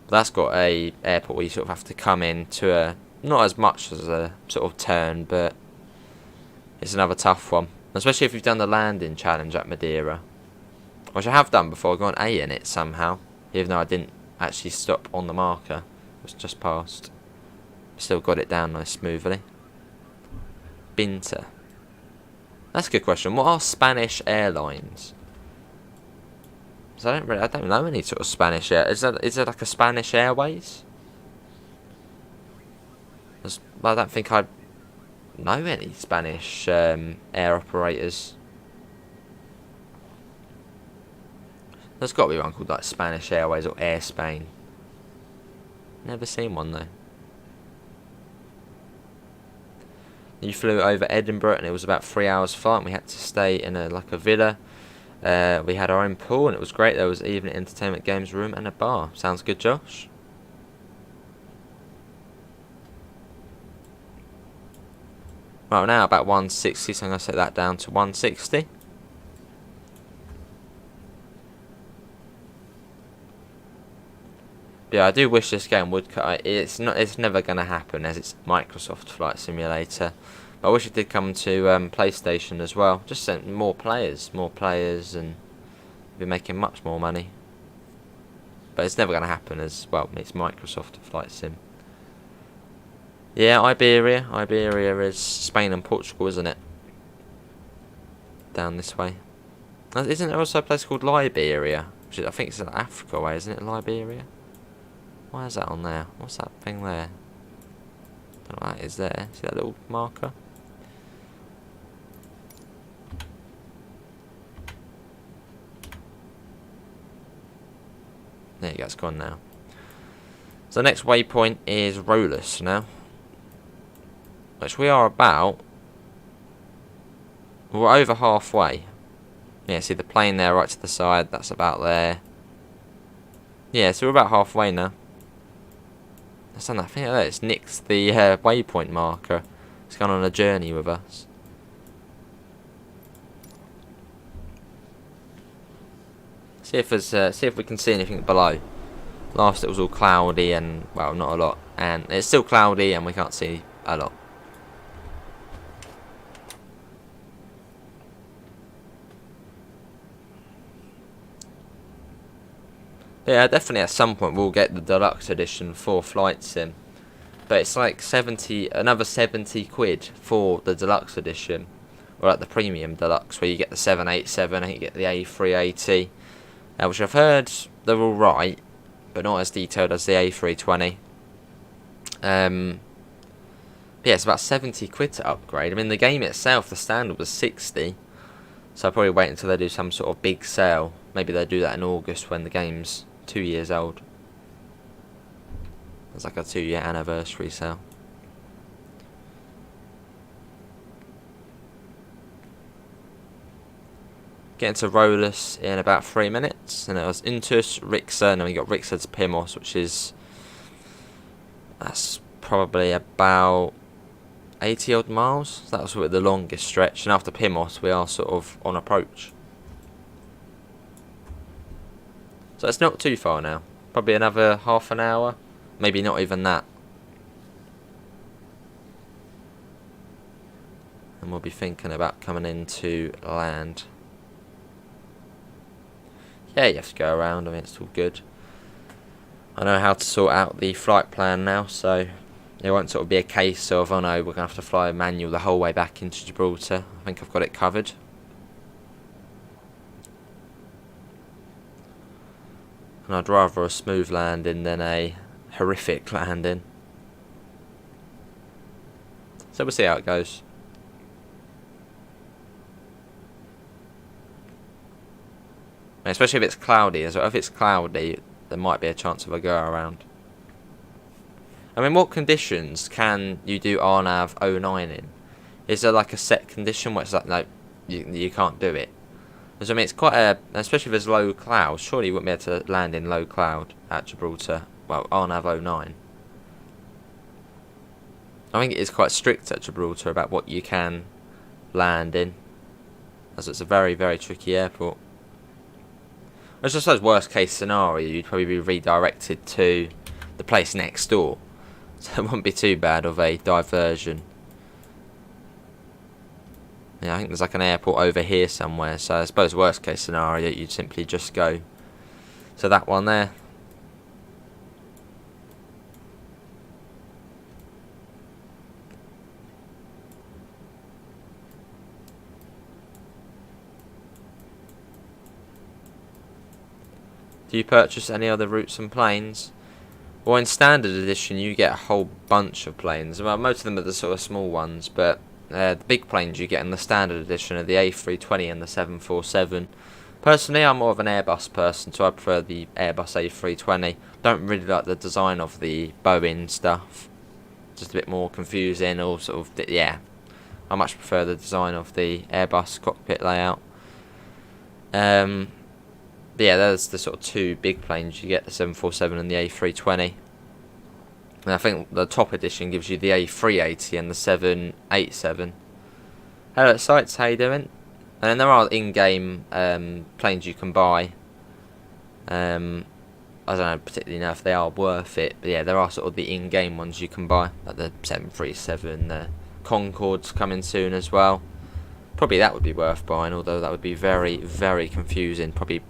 S1: But that's got a airport where you sort of have to come in to a, not as much as a sort of turn, but it's another tough one. Especially if you've done the landing challenge at Madeira, which I have done before. I got an A in it somehow, even though I didn't actually stop on the marker. It was just past. Still got it down nice smoothly. Binter. That's a good question. What are Spanish airlines? So I don't know any sort of Spanish air. Is there like a Spanish Airways? I don't think I know any Spanish air operators. There's got to be one called like Spanish Airways or Air Spain. Never seen one though. You flew over Edinburgh and it was about 3 hours flight. And we had to stay in a villa. We had our own pool and it was great. There was even an entertainment games room and a bar. Sounds good, Josh? Right, now about 160, so I'm going to set that down to 160. But yeah, I do wish this game would cut. It's never going to happen as it's Microsoft Flight Simulator. But I wish it did come to PlayStation as well. Just sent more players, and be making much more money. But it's never going to happen as well. It's Microsoft Flight Sim. Yeah, Iberia. Iberia is Spain and Portugal, isn't it? Down this way. Isn't there also a place called Liberia? Which is, I think it's in Africa way, isn't it? Liberia? Why is that on there? What's that thing there? I don't know what that is there. See that little marker? There you go, it's gone now. So the next waypoint is Rolus now. Which we are about... We're over halfway. Yeah, see the plane there right to the side, that's about there. Yeah, so we're about halfway now. That's done that thing there, it's nicked the waypoint marker. It's gone on a journey with us. See if we can see anything below. Last it was all cloudy and, well, not a lot. And it's still cloudy and we can't see a lot. Yeah, definitely at some point we'll get the deluxe edition for Flight Sim. But it's like another 70 quid for the deluxe edition. Or like the premium deluxe where you get the 787 and you get the A380. Which I've heard they're alright, but not as detailed as the A320. Yeah, it's about 70 quid to upgrade. I mean, the game itself, the standard was 60. So I'll probably wait until they do some sort of big sale. Maybe they'll do that in August when the game's 2 years old. It's like a 2-year anniversary sale. Getting to Rolus in about 3 minutes, and it was Intus, Rixa, and then we got Rixa to Pimos, which is that's probably about 80 odd miles. So that was sort of the longest stretch, and after Pimos we are sort of on approach. So it's not too far now. Probably another half an hour, maybe not even that. And we'll be thinking about coming into land. Yeah, you have to go around, I mean it's all good. I know how to sort out the flight plan now, so it won't sort of be a case of, oh no, we're going to have to fly manual the whole way back into Gibraltar. I think I've got it covered. And I'd rather a smooth landing than a horrific landing. So we'll see how it goes. Especially if it's cloudy as well. If it's cloudy, there might be a chance of a go around. I mean, what conditions can you do RNAV 09 in? Is there like a set condition where it's like, no, you can't do it? Because I mean, it's quite a, especially if there's low clouds, surely you wouldn't be able to land in low cloud at Gibraltar. Well, RNAV 09. I think it is quite strict at Gibraltar about what you can land in, as it's a very, very tricky airport. I suppose worst case scenario, you'd probably be redirected to the place next door. So it wouldn't be too bad of a diversion. Yeah, I think there's like an airport over here somewhere. So I suppose worst case scenario, you'd simply just go to that one there. Do you purchase any other routes and planes? Well, in standard edition you get a whole bunch of planes. Well, most of them are the sort of small ones, but the big planes you get in the standard edition are the A320 and the 747. Personally, I'm more of an Airbus person, so I prefer the Airbus A320. Don't really like the design of the Boeing stuff. Just a bit more confusing, or sort of, yeah. I much prefer the design of the Airbus cockpit layout. But yeah, there's the sort of two big planes you get, the 747 and the A320. And I think the top edition gives you the A380 and the 787. Hello sites, how you doing? And then there are in-game planes you can buy. I don't know particularly know if they are worth it, but yeah, there are sort of the in-game ones you can buy, like the 737, the Concorde's coming soon as well. Probably that would be worth buying, although that would be very, very confusing. Probably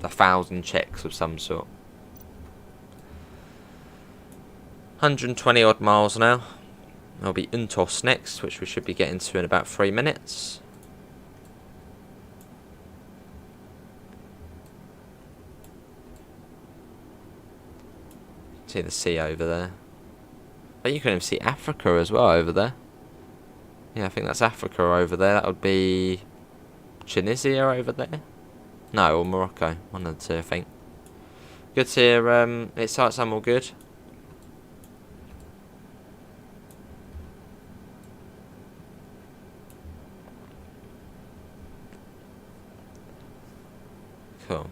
S1: 1,000 checks of some sort. 120 odd miles now. There'll be Untos next, which we should be getting to in about 3 minutes. See the sea over there. But you can even see Africa as well over there. Yeah, I think that's Africa over there. That would be Tunisia over there. No, or Morocco. One of the two, I think. Good to hear. It starts I'm all good. Cool.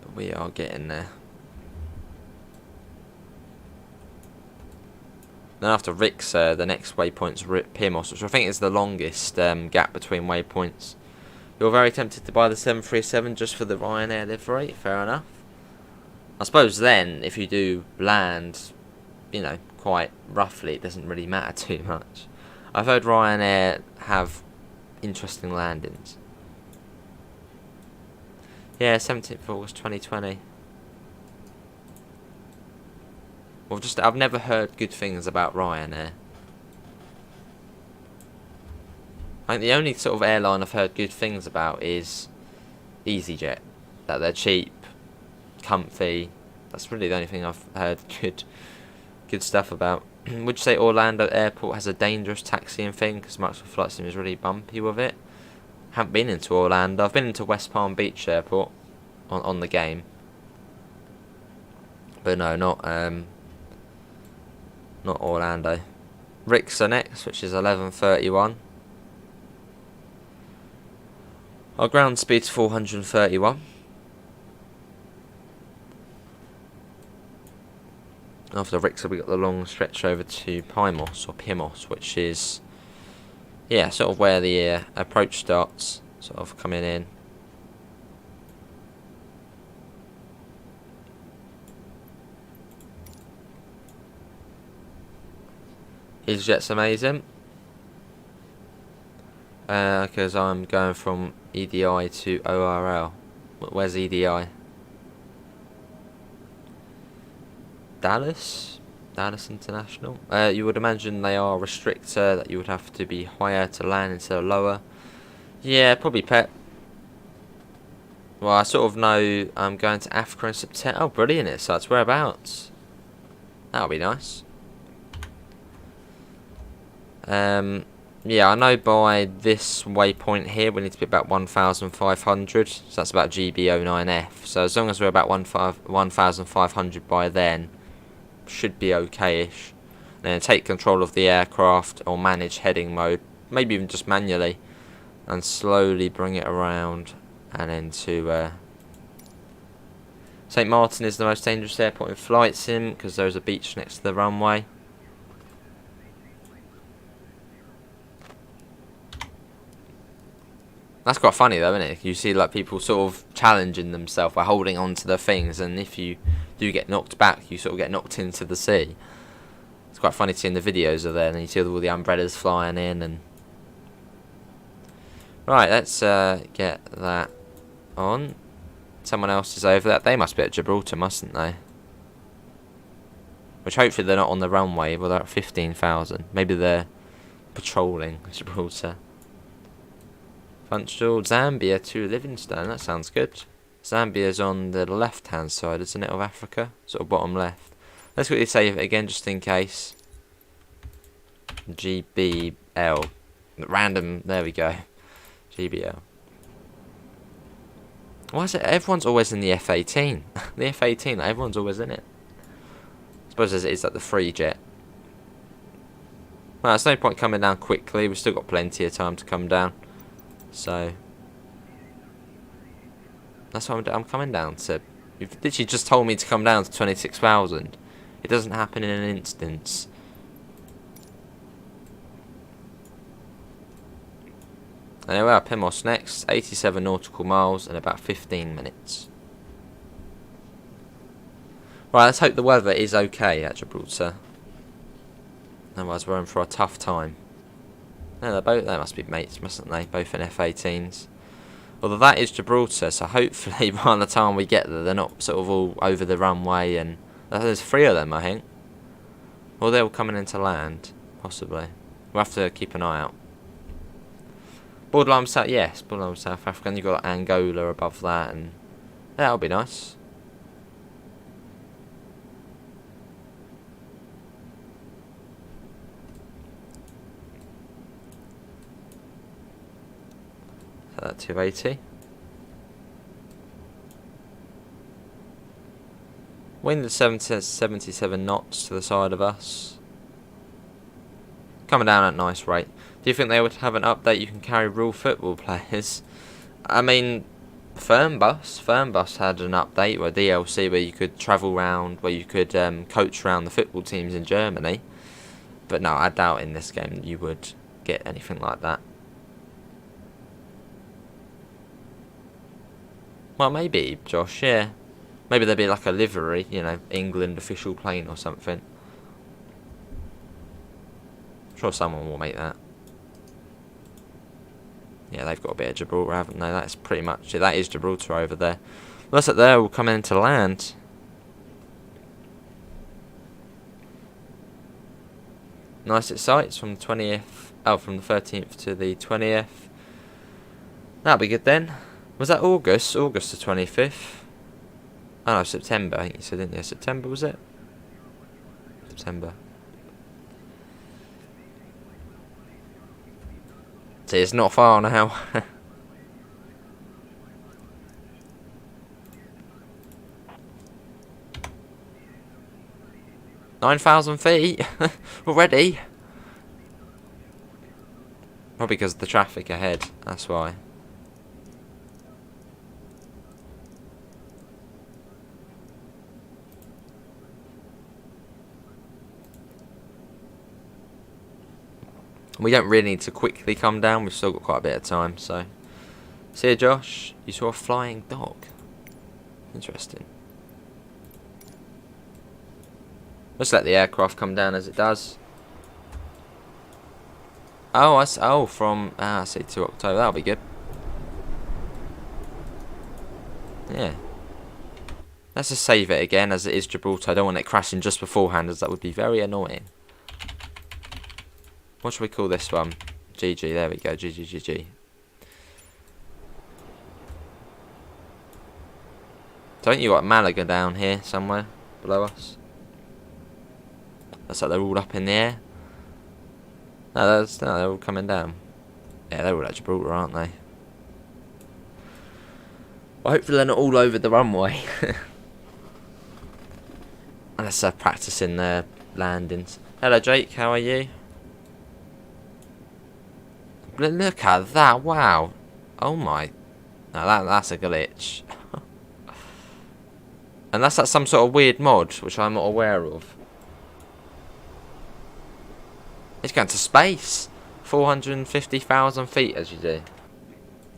S1: But we are getting there. Then after Rick's, the next waypoint's Pimos, which I think is the longest gap between waypoints. You're very tempted to buy the 737 just for the Ryanair livery. Fair enough. I suppose then, if you do land, you know, quite roughly, it doesn't really matter too much. I've heard Ryanair have interesting landings. Yeah, 17th of August 2020. Well, I've never heard good things about Ryanair. I think the only sort of airline I've heard good things about is EasyJet. That they're cheap, comfy. That's really the only thing I've heard good stuff about. Would you say Orlando Airport has a dangerous taxiing thing? Because Microsoft Flight Sim is really bumpy with it. Haven't been into Orlando. I've been into West Palm Beach Airport on the game. But no, not Orlando. Rick's next, which is 11:31. Our ground speed's 431. After Rick's, we got the long stretch over to Pimos, which is, yeah, sort of where the approach starts, sort of coming in. EasyJet's amazing. Because I'm going from EDI to ORL. Where's EDI? Dallas International. You would imagine they are a stricter, that you would have to be higher to land instead of lower. Yeah, probably Pet. Well, I sort of know I'm going to Africa in September. Oh, brilliant! It starts whereabouts? That'll be nice. Yeah, I know by this waypoint here we need to be about 1,500, so that's about GB09F. So as long as we're about 1,500 by then, should be okay-ish. Then take control of the aircraft or manage heading mode, maybe even just manually, and slowly bring it around and into St. Martin is the most dangerous airport in Flight Sim because there's a beach next to the runway. That's quite funny though, isn't it? You see like people sort of challenging themselves by holding on to the things, and if you do get knocked back, you sort of get knocked into the sea. It's quite funny seeing the videos of that, and you see all the umbrellas flying in. And right, let's get that on. Someone else is over that. They must be at Gibraltar, mustn't they? Which hopefully they're not on the runway. Well, they're at 15,000. Maybe they're patrolling Gibraltar. Funchal, Zambia to Livingstone, that sounds good. Zambia's on the left hand side, isn't it, of Africa? Sort of bottom left. Let's quickly save it again just in case. GBL. Random, there we go. GBL. Why is it everyone's always in the F-18? The F-18, everyone's always in it. I suppose as it is like the free jet. Well, there's no point coming down quickly, we've still got plenty of time to come down. So that's what I'm coming down to. You've literally just told me to come down to 26,000. It doesn't happen in an instance. Anyway, our Pimos next. 87 nautical miles in about 15 minutes. Right, let's hope the weather is okay at Gibraltar. Otherwise we're in for a tough time. No, they must be mates, mustn't they? Both in F-18s. Although that is Gibraltar, so hopefully by the time we get there, they're not sort of all over the runway. And there's 3 of them, I think. Or they're all coming into land, possibly. We'll have to keep an eye out. Borderline South, yes, borderline South Africa. And you've got Angola above that, and that'll be nice. So that 280. Wind at 77 knots to the side of us. Coming down at a nice rate. Do you think they would have an update you can carry real football players? I mean, Fernbus had an update, or DLC, where you could travel around, where you could coach around the football teams in Germany. But no, I doubt in this game you would get anything like that. Well, maybe, Josh, yeah. Maybe there'd be like a livery, you know, England official plane or something. I'm sure someone will make that. Yeah, they've got a bit of Gibraltar, haven't they? That's pretty much it. That is Gibraltar over there. That's it there, we'll come into land. Nice at sights from the 20th. Oh, from the 13th to the 20th. That'll be good then. Was that August? August the 25th? Oh no, September, I think you said, didn't you? September, was it? September. See, it's not far now. 9,000 feet already. Probably because of the traffic ahead, that's why. We don't really need to quickly come down, we've still got quite a bit of time, so. See you, Josh. You saw a flying dog. Interesting. Let's let the aircraft come down as it does. Oh, I see, to October. That'll be good. Yeah. Let's just save it again, as it is Gibraltar. I don't want it crashing just beforehand, as that would be very annoying. What should we call this one? GG, there we go, GG. Don't you got Malaga down here somewhere below us? Looks like they're all up in the air. No, they're all coming down. Yeah, they're all at Gibraltar, aren't they? Well, hopefully they're not all over the runway. Unless they're practicing their landings. Hello, Jake, how are you? Look at that, wow. Oh my. No, that's a glitch. Unless that's some sort of weird mod, which I'm not aware of. It's going to space. 450,000 feet, as you do.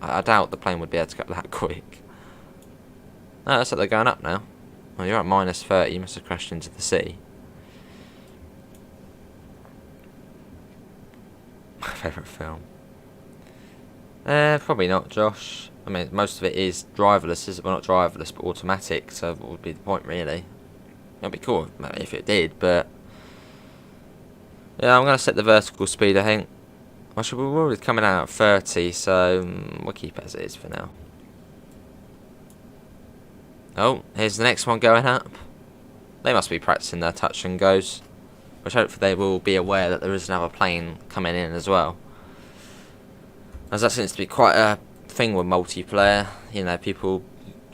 S1: I doubt the plane would be able to go that quick. No, looks like they're going up now. Well, you're at -30, you must have crashed into the sea. My favourite film. Probably not, Josh. I mean, most of it is driverless, well, not driverless, but automatic, so what would be the point, really? It'd be cool if it did, but... Yeah, I'm going to set the vertical speed, I think. Well, we're already coming out at 30, so we'll keep it as it is for now. Oh, here's the next one going up. They must be practicing their touch and goes, which hopefully they will be aware that there is another plane coming in as well. As that seems to be quite a thing with multiplayer, you know, people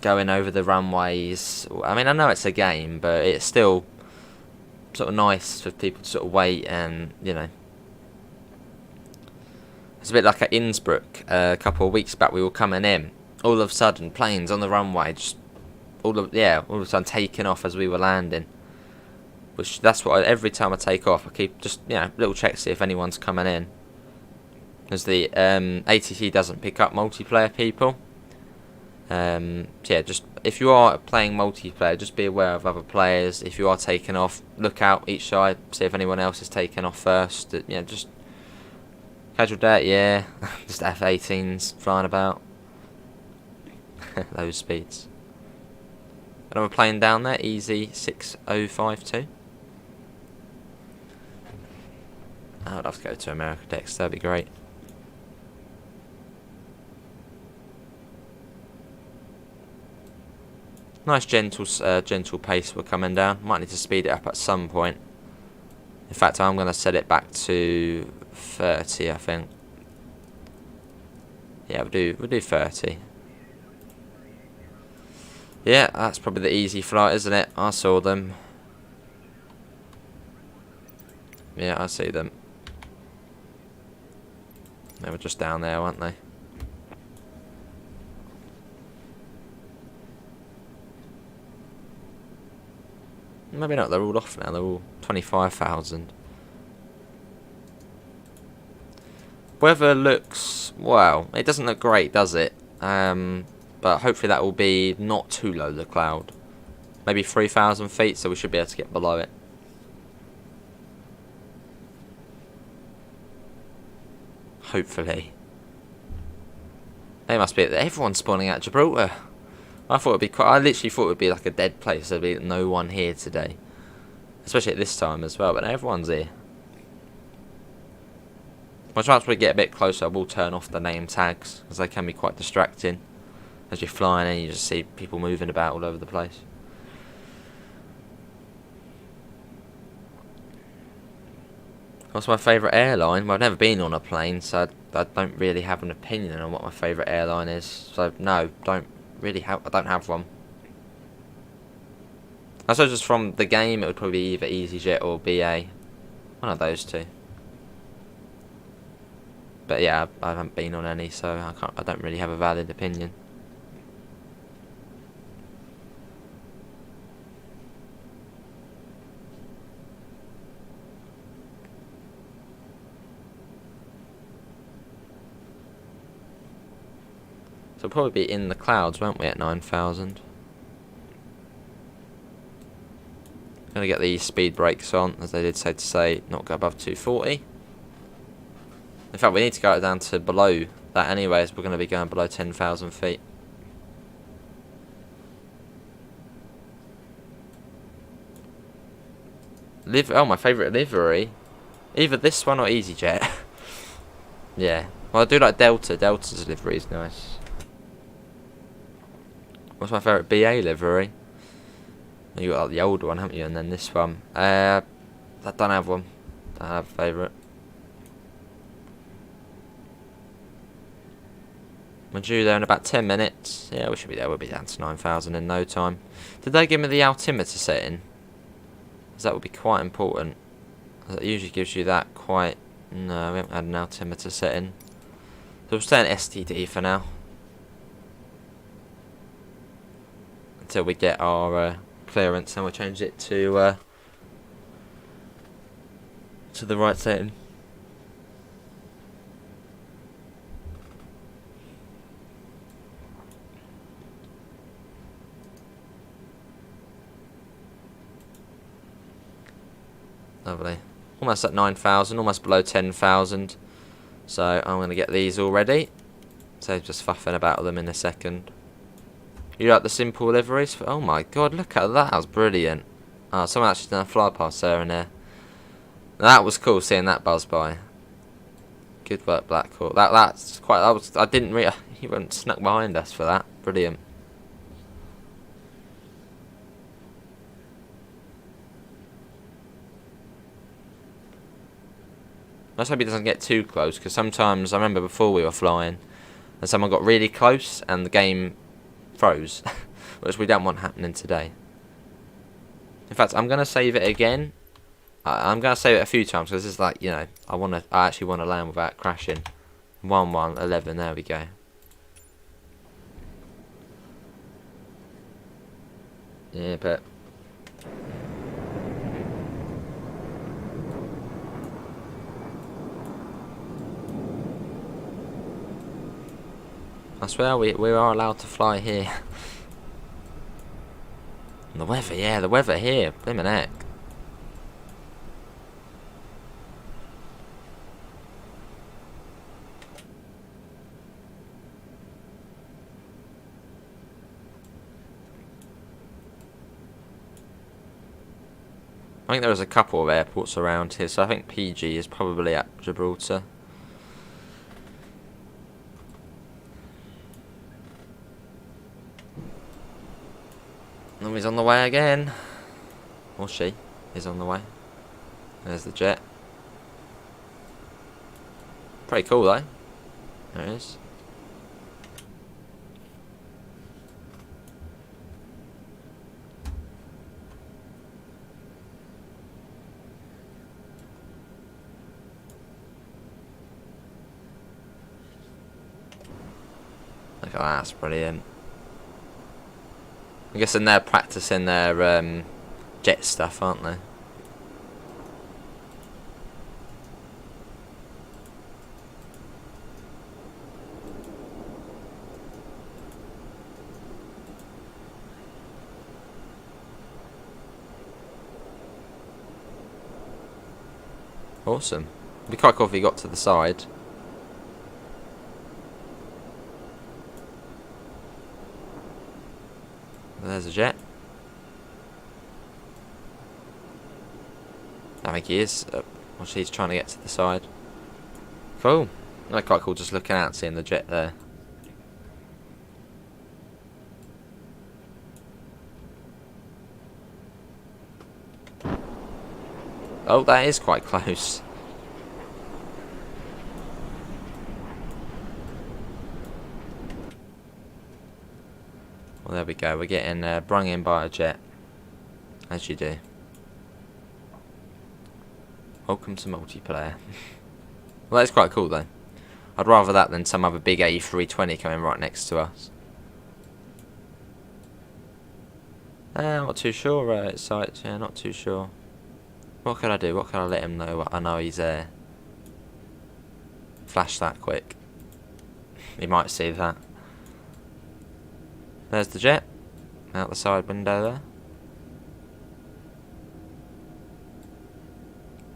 S1: going over the runways. I mean, I know it's a game, but it's still sort of nice for people to sort of wait and, you know. It's a bit like at Innsbruck a couple of weeks back. We were coming in, all of a sudden planes on the runway, just all of a sudden taking off as we were landing. Which that's what every time I take off, I keep just, you know, little checks to see if anyone's coming in. Because the ATC doesn't pick up multiplayer people. So yeah, just if you are playing multiplayer, just be aware of other players. If you are taking off, look out each side, see if anyone else is taking off first. You know, just casual dirt, yeah. Just F-18s flying about. Those speeds. Another plane down there, easy 6052. I'd have to go to America next, that'd be great. Nice gentle pace we're coming down. Might need to speed it up at some point. In fact, I'm going to set it back to 30, I think. Yeah, we'll do 30. Yeah, that's probably the easy flight, isn't it? I saw them. Yeah, I see them. They were just down there, weren't they? Maybe not, they're all off now, they're all 25,000. Weather looks, well, it doesn't look great, does it? But hopefully that will be not too low, the cloud. Maybe 3,000 feet, so we should be able to get below it. Hopefully. They must be, everyone's spawning out Gibraltar. I literally thought it would be like a dead place. There'd be no one here today. Especially at this time as well, but everyone's here. Once we get a bit closer, I will turn off the name tags, because they can be quite distracting. As you're flying in, you just see people moving about all over the place. What's my favourite airline? Well, I've never been on a plane, so I don't really have an opinion on what my favourite airline is. So, no, I don't have one. I suppose just from the game, it would probably be either EasyJet or BA. One of those two. But yeah, I haven't been on any, so I don't really have a valid opinion. So we'll probably be in the clouds, won't we, at 9,000? Gonna get the speed brakes on, as they did say not go above 240. In fact, we need to go down to below that anyways. We're going to be going below 10,000 feet. Oh, my favourite livery. Either this one or EasyJet. Yeah. Well, I do like Delta. Delta's livery is nice. What's my favourite BA livery? You got like the old one, haven't you? And then this one. I don't have one. I don't have a favourite. We're due there in about 10 minutes. Yeah, we should be there. We'll be down to 9,000 in no time. Did they give me the altimeter setting? Because that would be quite important. That usually gives you that quite... No, we haven't had an altimeter setting. So we'll stay in STD for now. Until we get our clearance, and we'll change it to the right setting. Lovely. Almost at 9,000, almost below 10,000. So I'm going to get these all ready. So just faffing about them in a second. You like the simple liveries? Oh my god, look at that. That was brilliant. Oh, someone actually done a fly past there and there. That was cool seeing that buzz by. Good work, Blackhawk. That's quite... I didn't really... He went snuck behind us for that. Brilliant. Let's hope he doesn't get too close, because sometimes, I remember before we were flying, and someone got really close, and the game froze, which we don't want happening today. In fact, I'm going to save it again. I'm going to save it a few times, because it's like, you know, I actually want to land without crashing. 11, there we go. Yeah, but... I swear we are allowed to fly here. And the weather, yeah, the weather here, blimmin' heck. think there is a couple of airports around here, so I think PG is probably at Gibraltar. And he's on the way again. Or she is on the way. There's the jet. Pretty cool though. There it is. Look at that, that's brilliant. I'm guessing they're practicing their jet stuff, aren't they? Awesome. It'd be quite cool if he got to the side. There's a jet. I think he is. Well, she's trying to get to the side. Cool. That's quite cool just looking out and seeing the jet there. Oh, that is quite close. Well, there we go. We're getting brung in by a jet. As you do. Welcome to multiplayer. Well, that's quite cool though. I'd rather that than some other big A320 coming right next to us. Not too sure. It's sights. Yeah, not too sure. What can I do? What can I let him know? I know he's there. Flash that quick. He might see that. There's the jet. Out the side window there.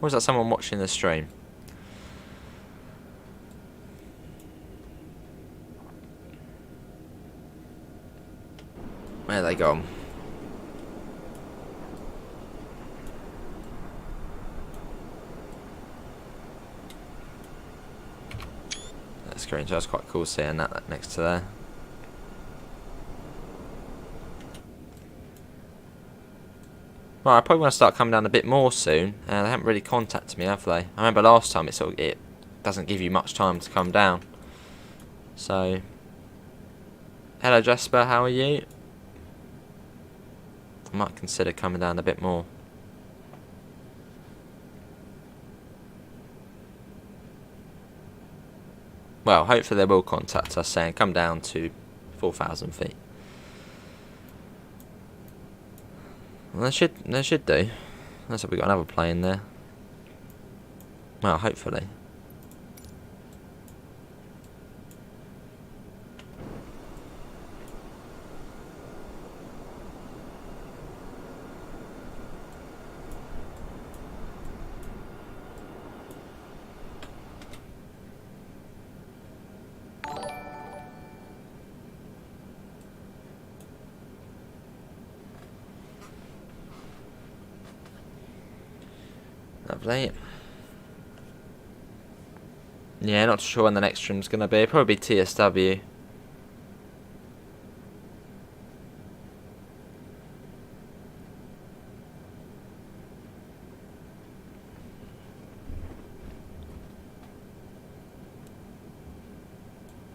S1: Or is that someone watching the stream? Where are they gone? That screen shot's quite cool seeing that next to there. Right, I probably want to start coming down a bit more soon. They haven't really contacted me, have they? I remember last time it doesn't give you much time to come down. So, hello Jasper, how are you? I might consider coming down a bit more. Well, hopefully they will contact us saying come down to 4,000 feet. Well, they should do. Unless we've got another plane there. Well, hopefully. Lovely. Yeah, not sure when the next stream's gonna be. Probably TSW.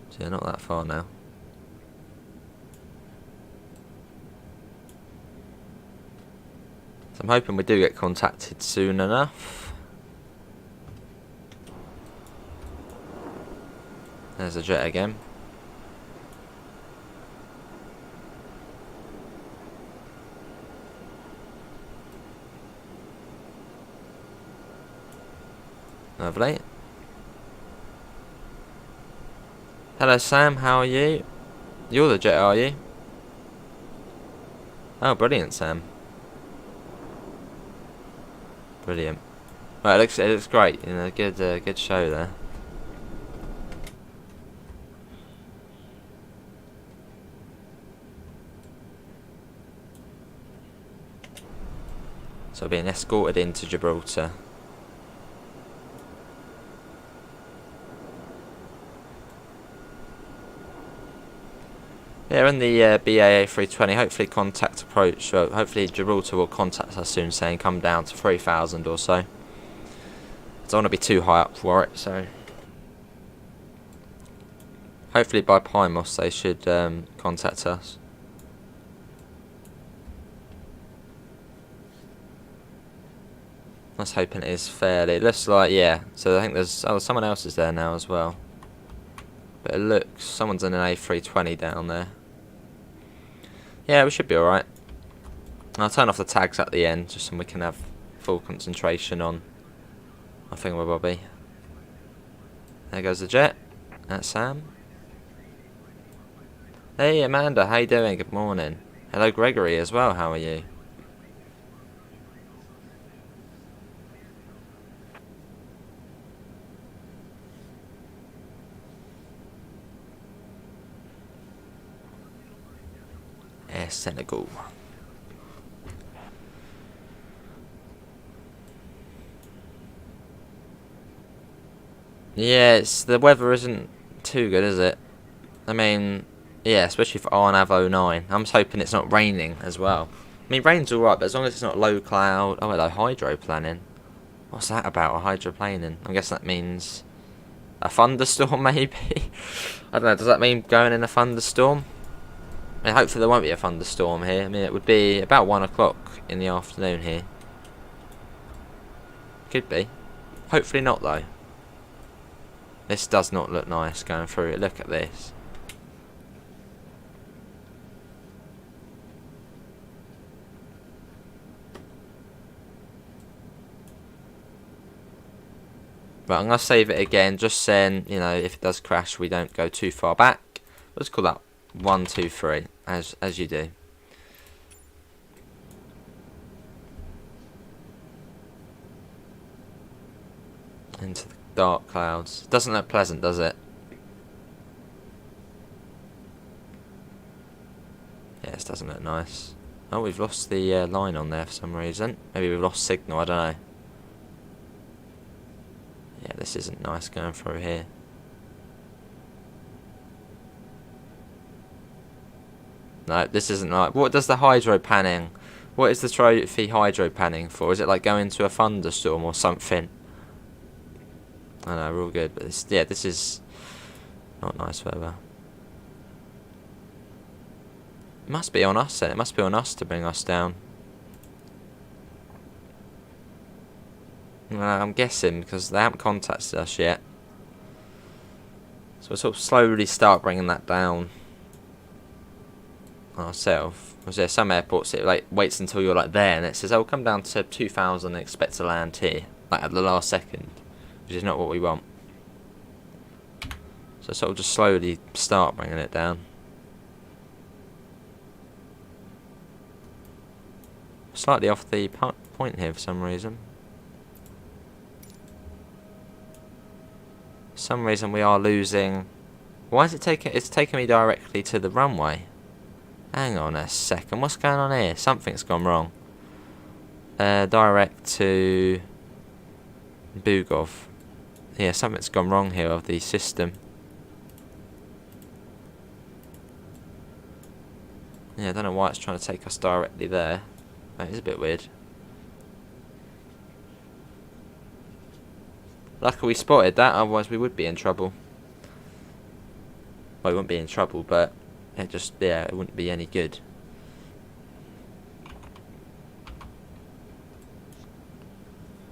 S1: So yeah, not that far now. So I'm hoping we do get contacted soon enough. There's a jet again. Lovely. Hello Sam, how are you? You're the jet, are you? Oh, brilliant, Sam. Brilliant. Well, it looks great. You know, good show there. So being escorted into Gibraltar. Yeah, in the BAA 320, hopefully contact approach, hopefully Gibraltar will contact us soon saying come down to 3,000 or so. I don't want to be too high up for it, so hopefully by Plymouth they should contact us. I was hoping it is fairly. It looks like, yeah. So I think there's someone else is there now as well. But it looks someone's in an A320 down there. Yeah, we should be alright. I'll turn off the tags at the end just so we can have full concentration on our thingamabobby. There goes the jet. That's Sam. Hey Amanda, how you doing? Good morning. Hello Gregory as well, how are you? Air Senegal. Yeah, the weather isn't too good, is it? I mean, yeah, especially for RNAV 09. I'm just hoping it's not raining as well. I mean, rain's alright, but as long as it's not low cloud. Oh, hello, hydroplaning. What's that about, a hydroplaning? I guess that means a thunderstorm, maybe? I don't know, does that mean going in a thunderstorm? I mean, hopefully there won't be a thunderstorm here. I mean, it would be about 1 o'clock in the afternoon here. Could be. Hopefully not, though. This does not look nice going through it. Look at this. Right, I'm going to save it again, just saying, you know, if it does crash, we don't go too far back. Let's call that 1, 2, 3, as you do. Into the dark clouds. Doesn't look pleasant, does it? Yeah, this doesn't look nice. Oh, we've lost the line on there for some reason. Maybe we've lost signal, I don't know. Yeah, this isn't nice going through here. No, this isn't right. What does the hydro panning? What is the trophy hydro panning for? Is it like going to a thunderstorm or something? I know, we're all good, but this is not nice weather. It must be on us then. It must be on us to bring us down. I'm guessing because they haven't contacted us yet. So we'll sort of slowly start bringing that down ourselves. Was there some airports it like waits until you're like there and it says, "Oh, come down to 2,000 and expect to land here," like at the last second, which is not what we want. So sort of just slowly start bringing it down. Slightly off the point here for some reason. For some reason we are losing. Why is it taking? It's taking me directly to the runway. Hang on a second. What's going on here? Something's gone wrong. Direct to Bugov. Yeah, something's gone wrong here of the system. Yeah, I don't know why it's trying to take us directly there. That is a bit weird. Luckily we spotted that, otherwise we would be in trouble. Well, we wouldn't be in trouble, but it just, yeah, it wouldn't be any good.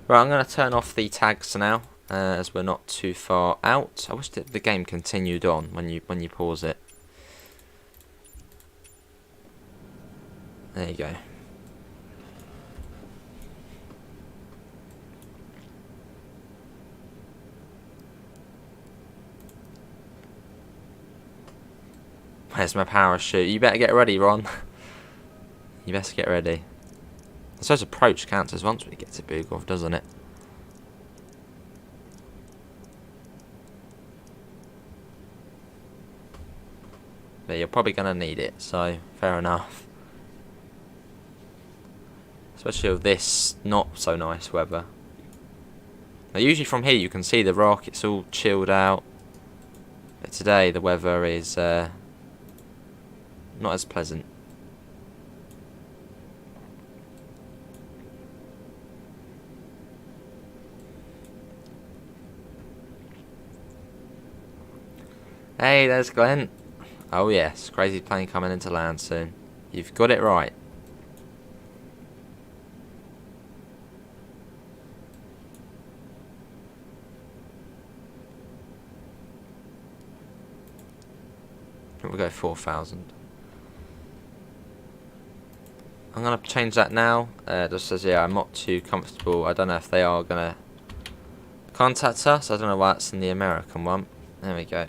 S1: Right, I'm going to turn off the tags now, as we're not too far out. I wish that the game continued on when you pause it. There you go. Where's my parachute? You better get ready, Ron. You best get ready. I suppose approach counts as once we get to Bugov, doesn't it? But you're probably going to need it, so fair enough. especially with this not so nice weather. Now usually from here you can see the rock, it's all chilled out, but today the weather is not as pleasant. Hey, there's Glenn. Oh yes, crazy plane coming into land soon. You've got it right. We'll go 4,000. I'm gonna change that now. Just as yeah, I'm not too comfortable. I don't know if they are gonna contact us. I don't know why it's in the American one. There we go.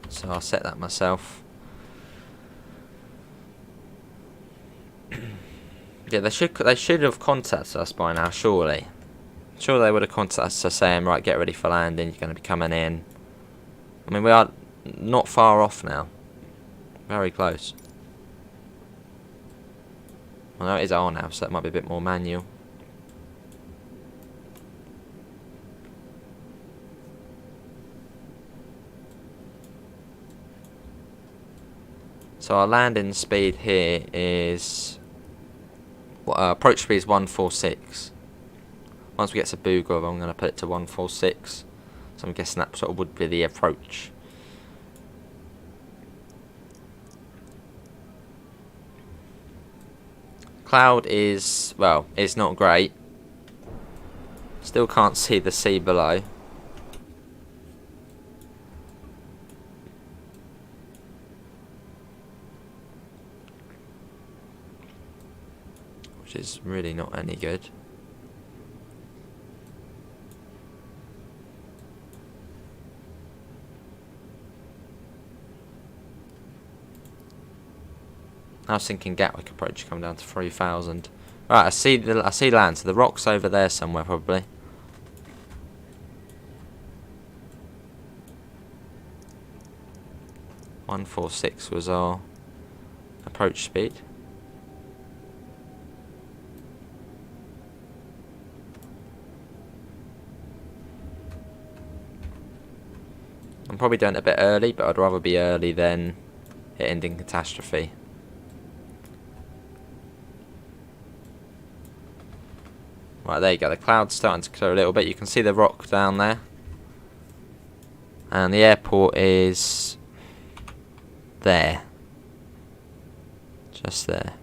S1: So I'll set that myself. Yeah, they should have contacted us by now, surely. Surely they would have contacted us saying, right, get ready for landing, you're going to be coming in. I mean, we are not far off now. Very close. Well, no, it is R now, so that might be a bit more manual. So our landing speed here is... approach speed is 146. Once we get to Bugov, I'm going to put it to 146. So I'm guessing that sort of would be the approach. Cloud is, well, it's not great. Still can't see the sea below. Which is really not any good. I was thinking Gatwick approach come down to 3,000. Right, I see land. So the rock's over there somewhere probably. .146 was our approach speed. I'm probably doing it a bit early, but I'd rather be early than it ending catastrophe. Right, there you go. The cloud's starting to clear a little bit. You can see the rock down there. And the airport is there. Just there.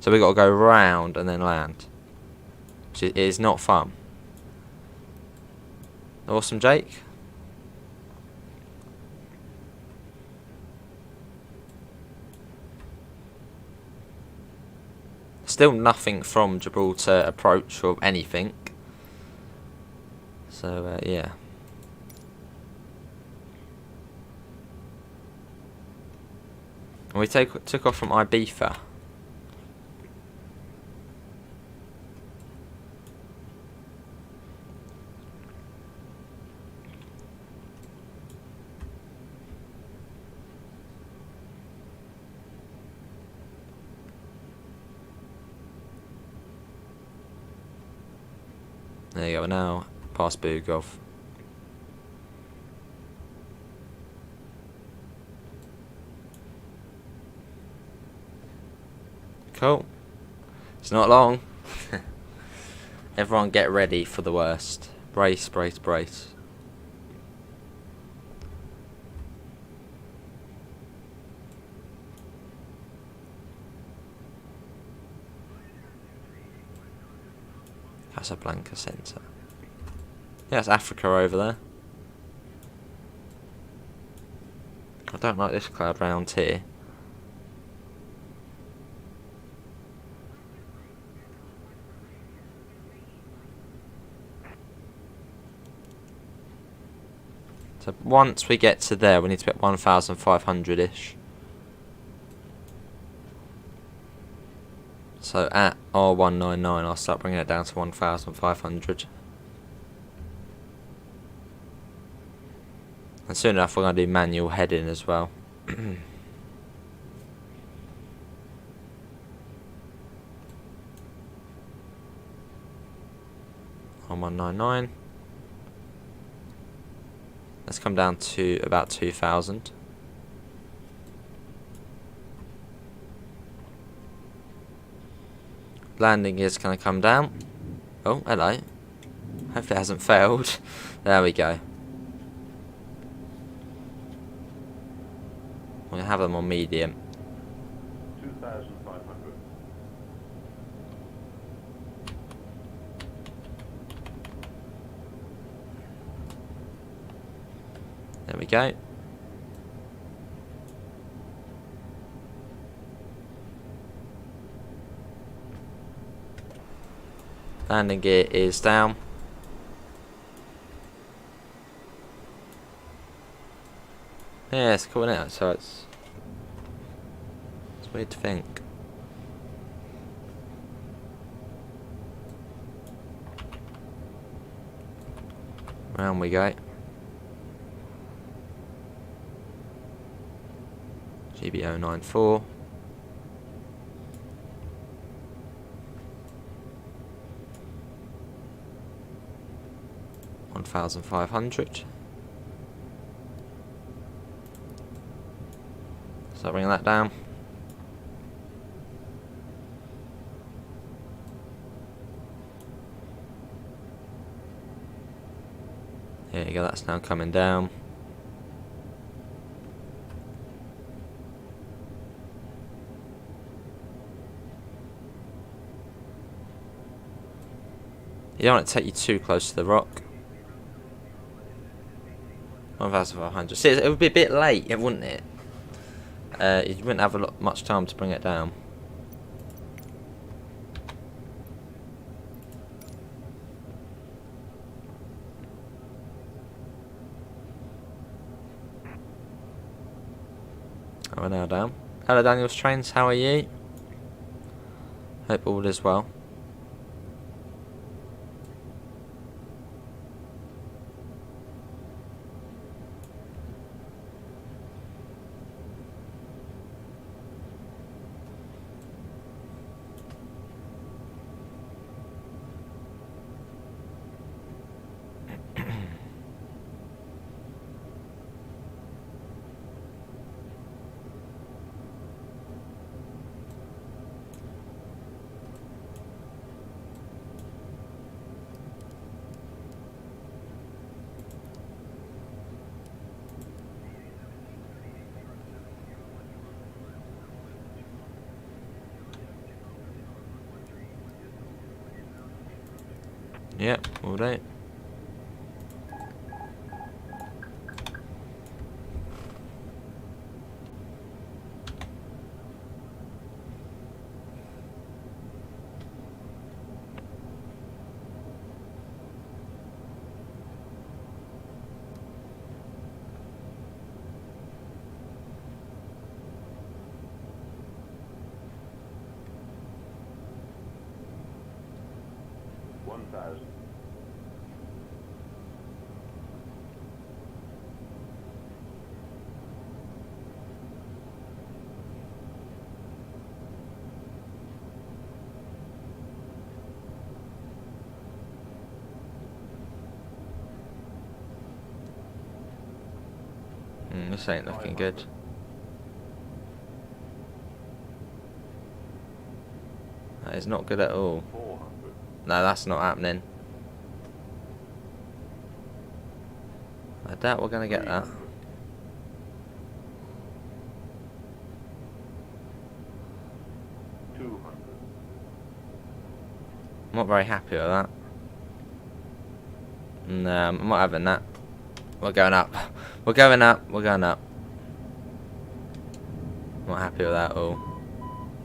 S1: So we've got to go round and then land. Which is not fun. Awesome, Jake. Still nothing from Gibraltar approach or anything. So, yeah. And we took off from Ibiza. There you go, now past Bugov. Cool. It's not long. Everyone get ready for the worst. Brace, brace, brace. Casablanca Centre. Yeah, it's Africa over there. I don't like this cloud round here. So once we get to there, we need to be at 1,500-ish. So at R199, I'll start bringing it down to 1,500. And soon enough, we're going to do manual heading as well. 1199. Let's come down to about 2000. Landing gear's going to come down. Oh, hello. Hopefully it hasn't failed. There we go. We'll have them on medium.
S3: 2,500.
S1: There we go. Landing gear is down. Yeah, it's coming out, so it's weird to think. Round we go. GB094. $1,500. So bring that down. There you go, that's now coming down. You don't want to take you too close to the rock. 1,500. See, it would be a bit late, wouldn't it? You wouldn't have much time to bring it down. Oh, we're now down. Hello, Daniel's Trains. How are you? Hope all is well. Yep, all day.
S3: $1,000.
S1: This ain't looking good. That is not good at all.
S3: 400.
S1: No, that's not happening. I doubt we're going to get that.
S3: 200.
S1: I'm not very happy with that. No, I'm not having that. We're going up. We're going up. We're going up. Not happy with that at all.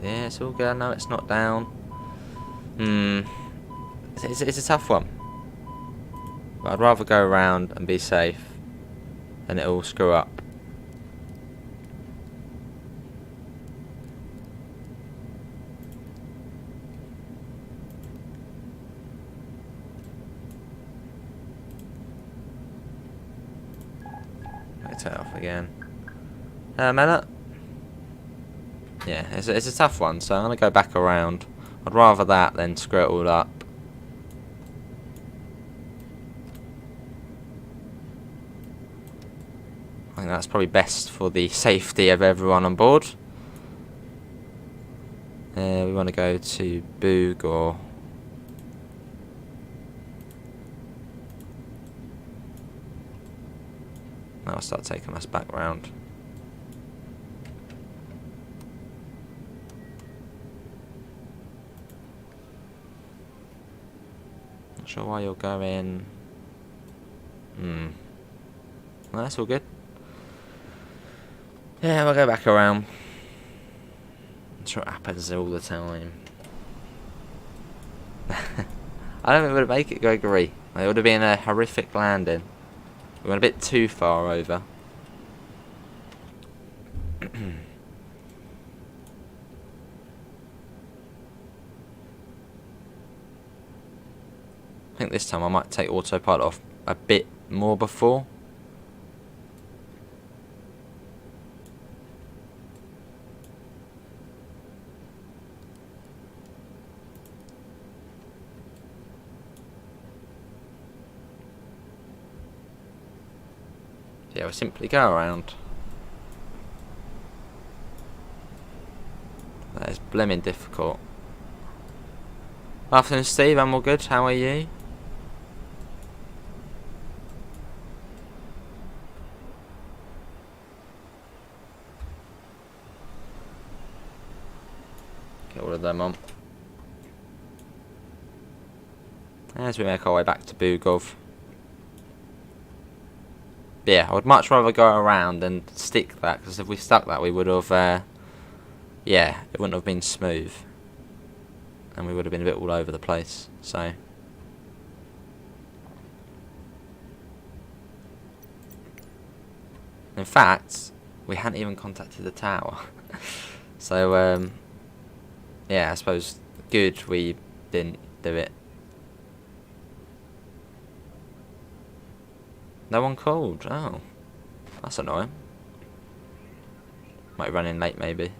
S1: Yeah, it's all good. No, it's not down. It's a tough one. But I'd rather go around and be safe than it all screw up. Take it off again. Mela? Yeah, it's a tough one, so I'm going to go back around. I'd rather that than screw it all up. think that's probably best for the safety of everyone on board. We want to go to Boog, or that'll start taking us back round. Not sure why you're going. Well, that's all good. Yeah, we'll go back around. I'm sure it happens all the time. I don't think we'd make it, Gregory. It would have been a horrific landing. We went a bit too far over. I think this time I might take autopilot off a bit more before. Yeah, we'll simply go around. That is blimmin' difficult. Afternoon, Steve. I'm all good. How are you? Get all of them on. As we make our way back to Bugov. Yeah, I would much rather go around than stick that, because if we stuck that we would have, yeah, it wouldn't have been smooth. And we would have been a bit all over the place, so. In fact, we hadn't even contacted the tower. So, yeah, I suppose good we didn't do it. No one called. Oh, that's annoying. Might run in late, maybe.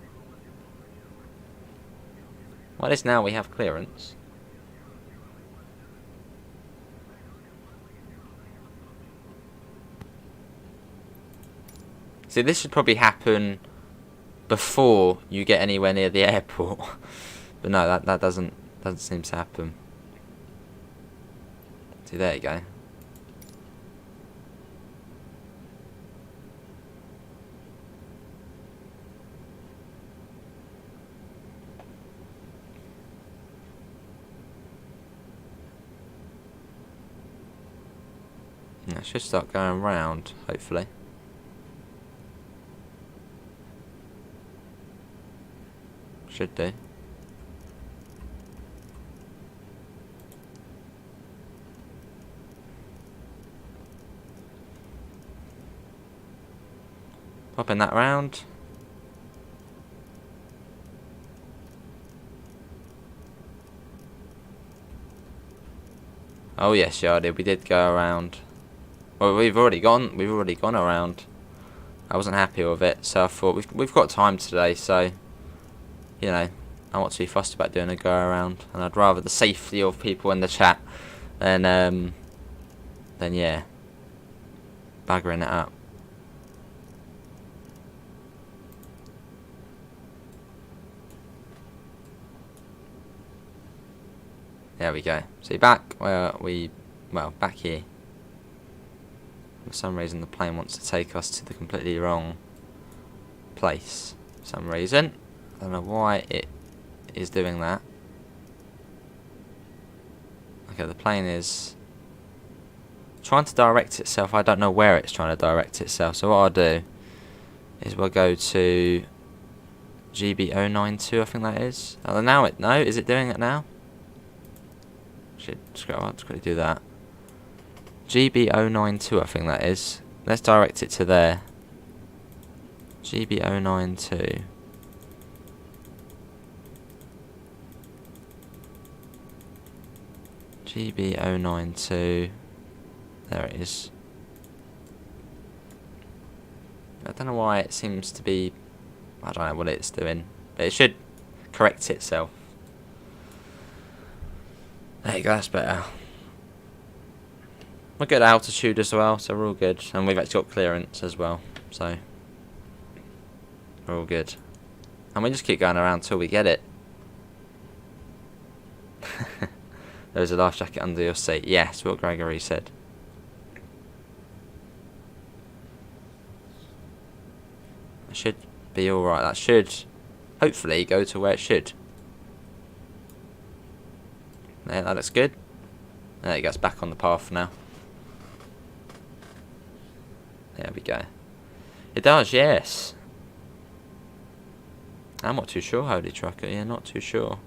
S1: Well, at least now we have clearance. See, this should probably happen before you get anywhere near the airport. But no, that doesn't seem to happen. See, there you go. I should start going round, hopefully. Should do. Popping that round. Oh yes, Yardie, we did go around. Well, we've already gone around. I wasn't happy with it, so I thought we've got time today, so you know, I'm not too fussed about doing a go around, and I'd rather the safety of people in the chat than yeah, buggering it up. There we go. See, back where back here. For some reason the plane wants to take us to the completely wrong place. For some reason. I don't know why it is doing that. Okay, the plane is trying to direct itself. I don't know where it's trying to direct itself. So what I'll do is we'll go to GB092, I think that is. Oh, now no, is it doing it now? Should scroll up to quickly do that. GB092, I think that is. Let's direct it to there. GB092. GB092. There it is. I don't know why it seems to be. I don't know what it's doing, but it should correct itself. There you go, that's better. We're good at altitude as well, so we're all good. And we've actually got clearance as well. So we're all good. And we just keep going around till we get it. There's a life jacket under your seat. Yes, what Gregory said. That should be alright. That should hopefully go to where it should. There, that looks good. There it goes, back on the path now. There we go. It does, yes. I'm not too sure, Holy Trucker. Yeah, not too sure.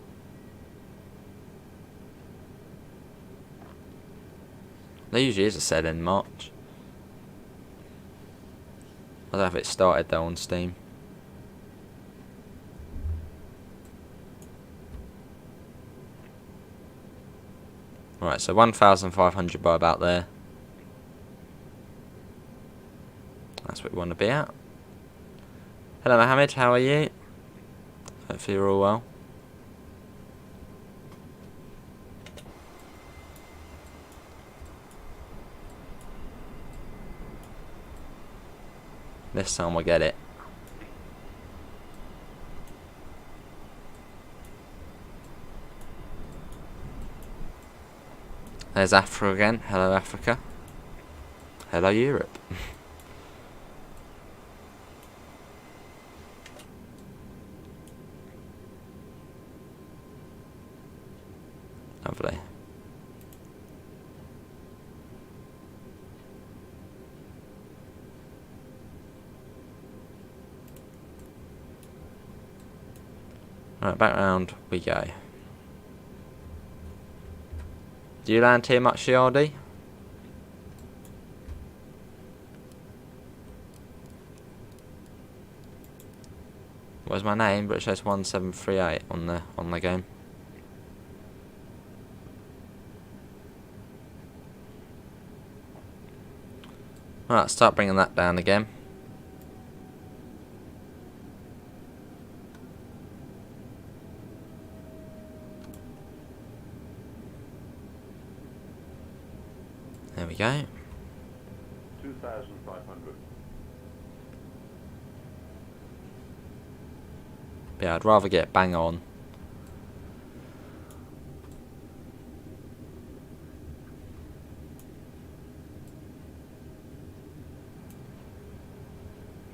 S1: There usually is a sale in March. I don't know if it started though on Steam. Right, so 1,500 by about there. That's what we want to be at. Hello Mohammed, how are you? Hopefully you're all well. This time we'll get it. There's Africa again. Hello Africa. Hello Europe. Lovely. Right, back round we go. Do you land here much, Yardy? What's my name? BritishAce1738 on the game. Right, start bringing that down again. There we go.
S3: 2,500.
S1: Yeah, I'd rather get bang on.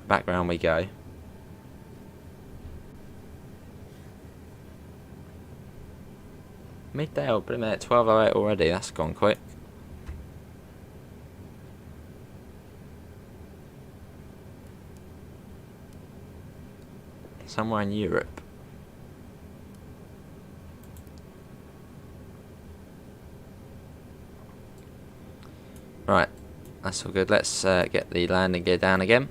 S1: Background we go. Midday, oh, but a minute, 12:08 already. That's gone quick. Somewhere in Europe. Right, that's all good. Let's get the landing gear down again.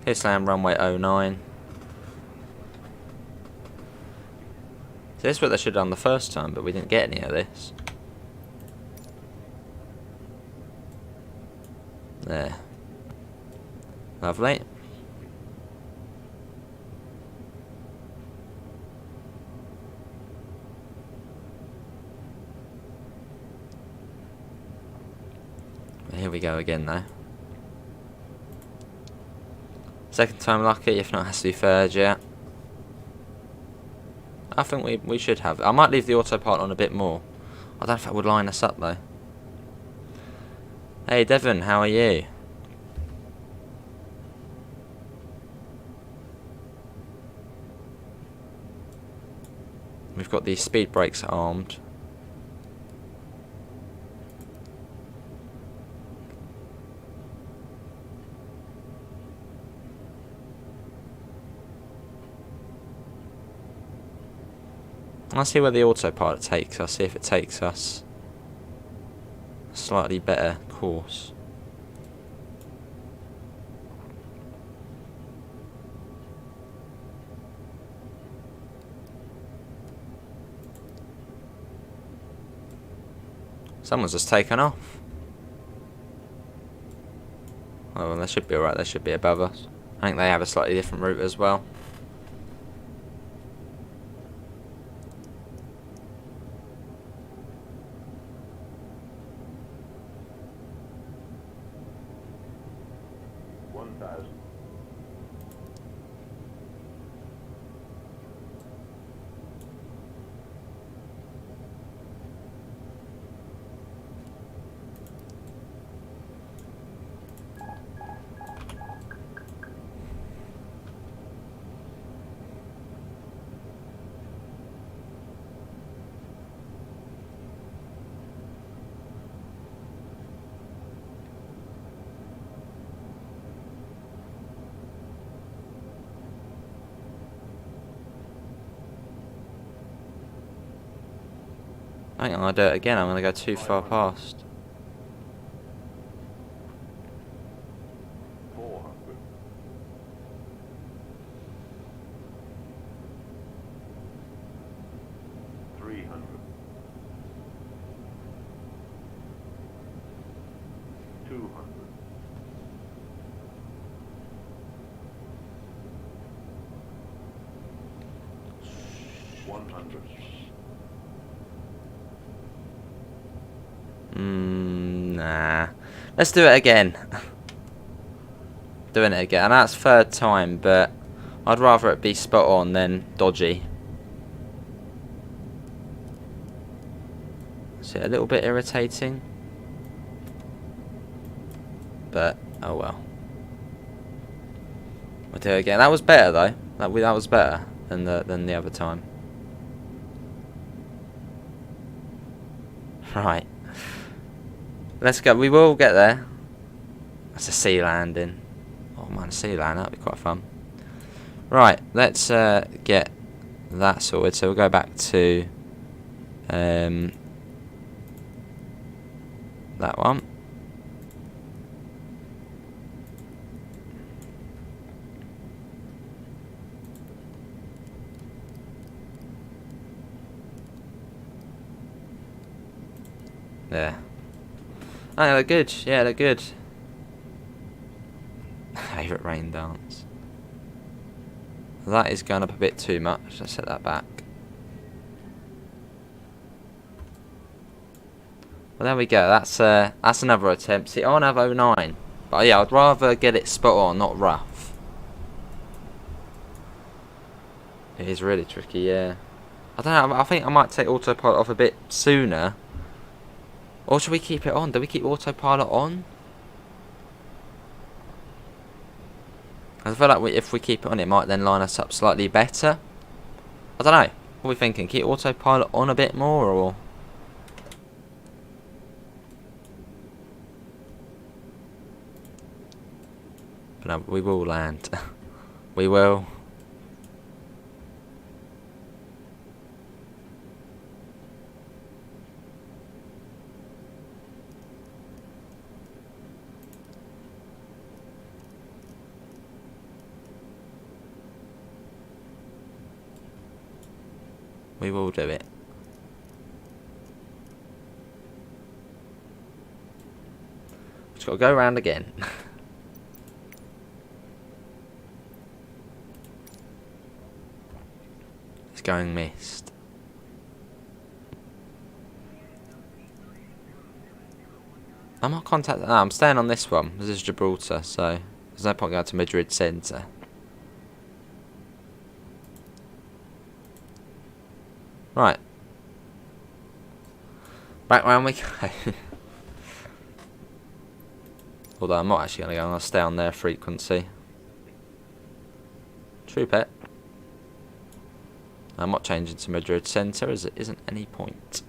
S1: Here's land runway 09. So this is what they should have done the first time, but we didn't get any of this. There. Lovely. Here we go again though. Second time lucky, if not it has to be third, yeah. I think we should have. I might leave the autopilot on a bit more. I don't know if that would line us up though. Hey Devon, how are you? We've got the speed brakes armed. I'll see where the autopilot takes us, see if it takes us a slightly better course. Someone's just taken off. Oh well, they should be alright, they should be above us. I think they have a slightly different route as well.
S3: 1,000.
S1: I think I'm going to do it again. I'm going to go too far past.
S3: 400. 300. 200. 100.
S1: Nah. Let's do it again. Doing it again. And that's third time, but I'd rather it be spot on than dodgy. Is it a little bit irritating? But, oh well. We'll do it again. That was better though. That was better than the other time. Right. Let's go. We will get there. That's a sea landing. Oh man, a sea landing. That'd be quite fun. Right. Let's get that sorted. So we'll go back to that one. There. Oh, they're good. Yeah, they're good. Favourite rain dance. That is going up a bit too much. Let's set that back. Well, there we go. That's another attempt. See, I want to have 09. But yeah, I'd rather get it spot on, not rough. It is really tricky, yeah. I don't know. I think I might take autopilot off a bit sooner. Or should we keep it on? Do we keep autopilot on? I feel like if we keep it on, it might then line us up slightly better. I don't know. What are we thinking? Keep autopilot on a bit more, or? But no, we will land. We will. We will do it. Just got to go around again. It's going missed. I'm not contacting. No, I'm staying on this one. This is Gibraltar, so there's no point going to Madrid Centre. Right. Back round we go. Although I'm not actually going to go. I'm going to stay on their frequency. True pet. I'm not changing to Madrid Centre as it isn't any point.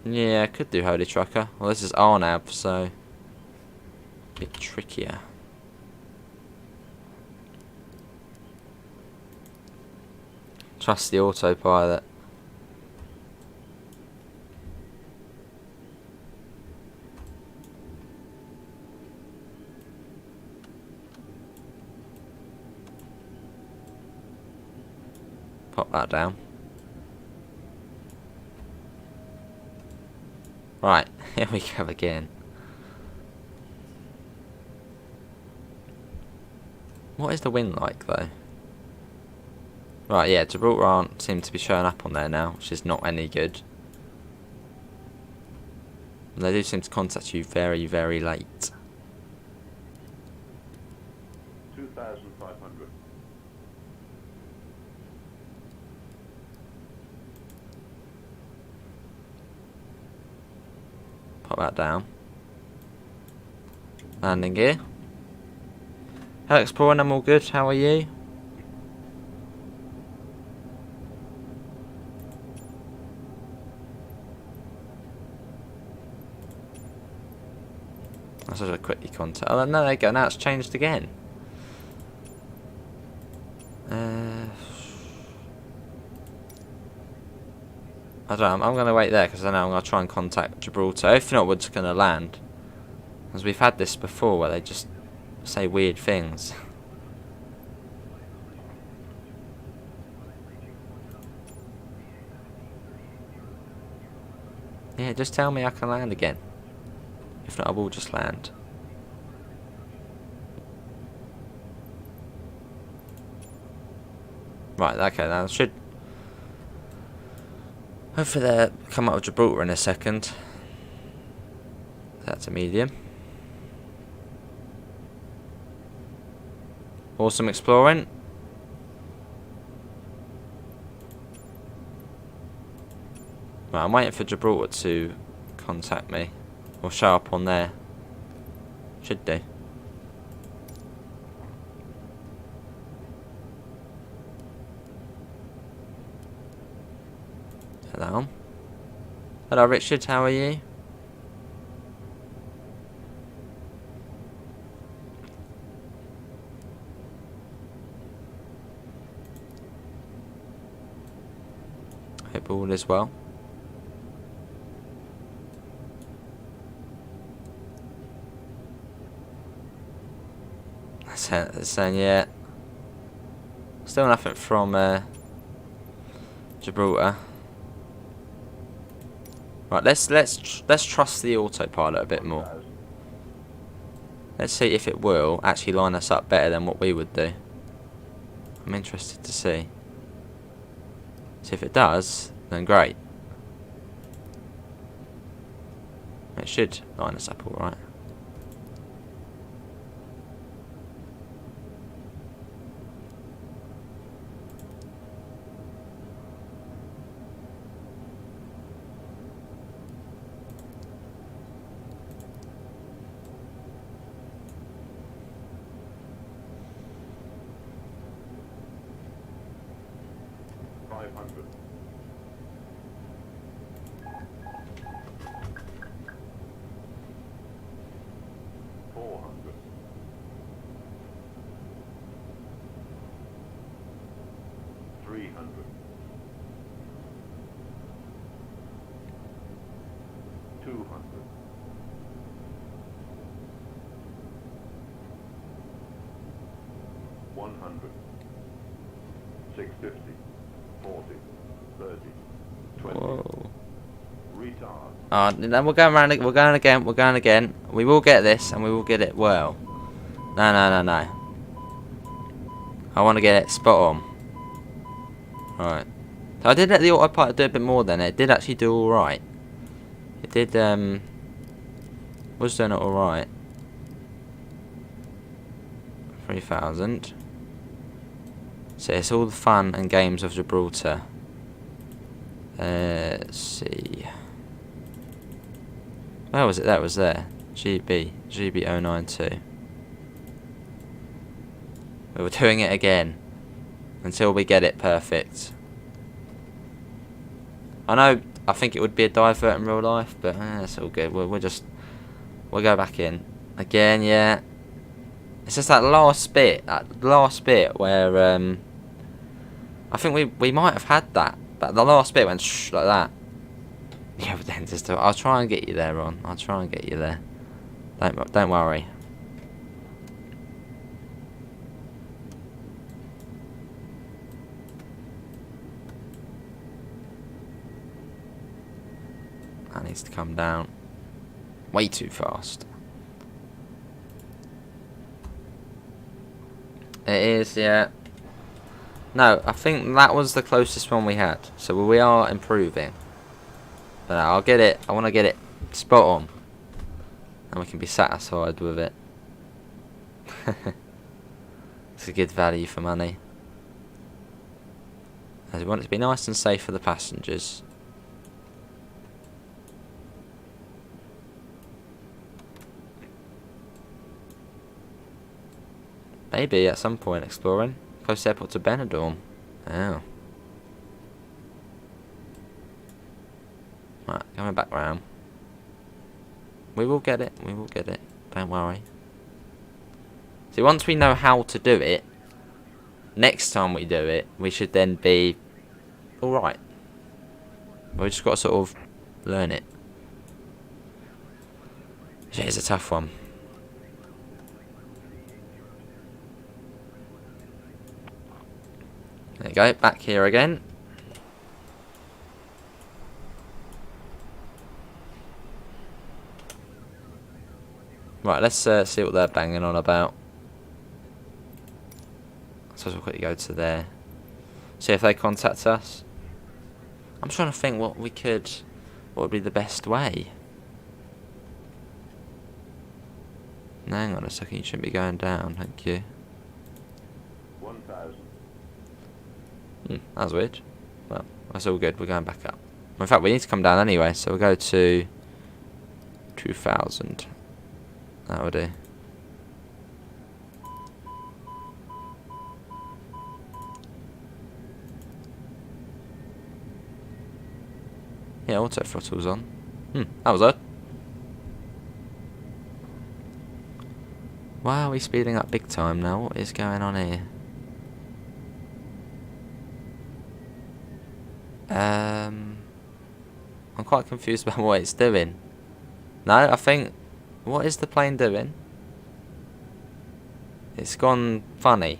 S1: Yeah, I could do Holy Trucker. Well, this is RNAV, so a bit trickier. Trust the autopilot. Pop that down. Right, here we go again. What is the wind like though? Right, yeah, Gibraltar seem to be showing up on there now, which is not any good. They do seem to contact you very, very late.
S3: 2,500.
S1: Pop that down. Landing gear. Hello Explorer, I'm all good. How are you? I should have quickly contact. Oh no, there you go. Now it's changed again. I don't know. I'm going to wait there because I know I'm going to try and contact Gibraltar. If not, we're just going to land. Because we've had this before where they just say weird things. Yeah, just tell me I can land again. If not, I will just land. Right, okay, now I should... Hopefully they'll come up with Gibraltar in a second. That's a medium. Awesome exploring. Right, I'm waiting for Gibraltar to contact me. Or show up on there. Should do. Hello. Hello Richard, how are you? Hope all is well. Saying yeah. Still nothing from Gibraltar. Right, let's trust the autopilot a bit more. Let's see if it will actually line us up better than what we would do. I'm interested to see. So if it does, then great. It should line us up all right. Whoa. No, we're going around. We're going again. We're going again. We will get this, and we will get it well. No, no, no, no. I want to get it spot on. Right. So I did let the autopilot do a bit more then. It did actually do all right. It did. Was doing it all right. 3,000. So it's all the fun and games of Gibraltar. Let's see. Where was it? That was there. GB092. We were doing it again until we get it perfect. I think it would be a divert in real life, but it's all good. We'll go back in again. Yeah. It's just that last bit where I think we might have had that, but the last bit went shh like that. Yeah, but then just I'll try and get you there, Ron. I'll try and get you there. Don't worry. That needs to come down way too fast. It is, yeah. No, I think that was the closest one we had. So we are improving. But I'll get it. I want to get it Spot on. And we can be satisfied with it. It's a good value for money. As we want it to be nice and safe for the passengers. Maybe at some point exploring. Close airport to Benidorm. Oh. Right, coming back round. We will get it, we will get it. Don't worry. See, once we know how to do it, next time we do it, we should then be alright. We just got to sort of learn it. It is a tough one. There you go, back here again. Right, let's see what they're banging on about. I suppose we'll quickly go to there. See if they contact us. I'm trying to think what would be the best way. No, hang on a second, you shouldn't be going down, thank you.
S3: 1,000.
S1: That was weird. Well, that's all good, we're going back up. In fact, we need to come down anyway, so we'll go to 2,000. That would do. Yeah, auto throttle's on. That was odd. Wow, we're speeding up big time now. What is going on here? I'm quite confused about what it's doing. No, I think... What is the plane doing? It's gone funny.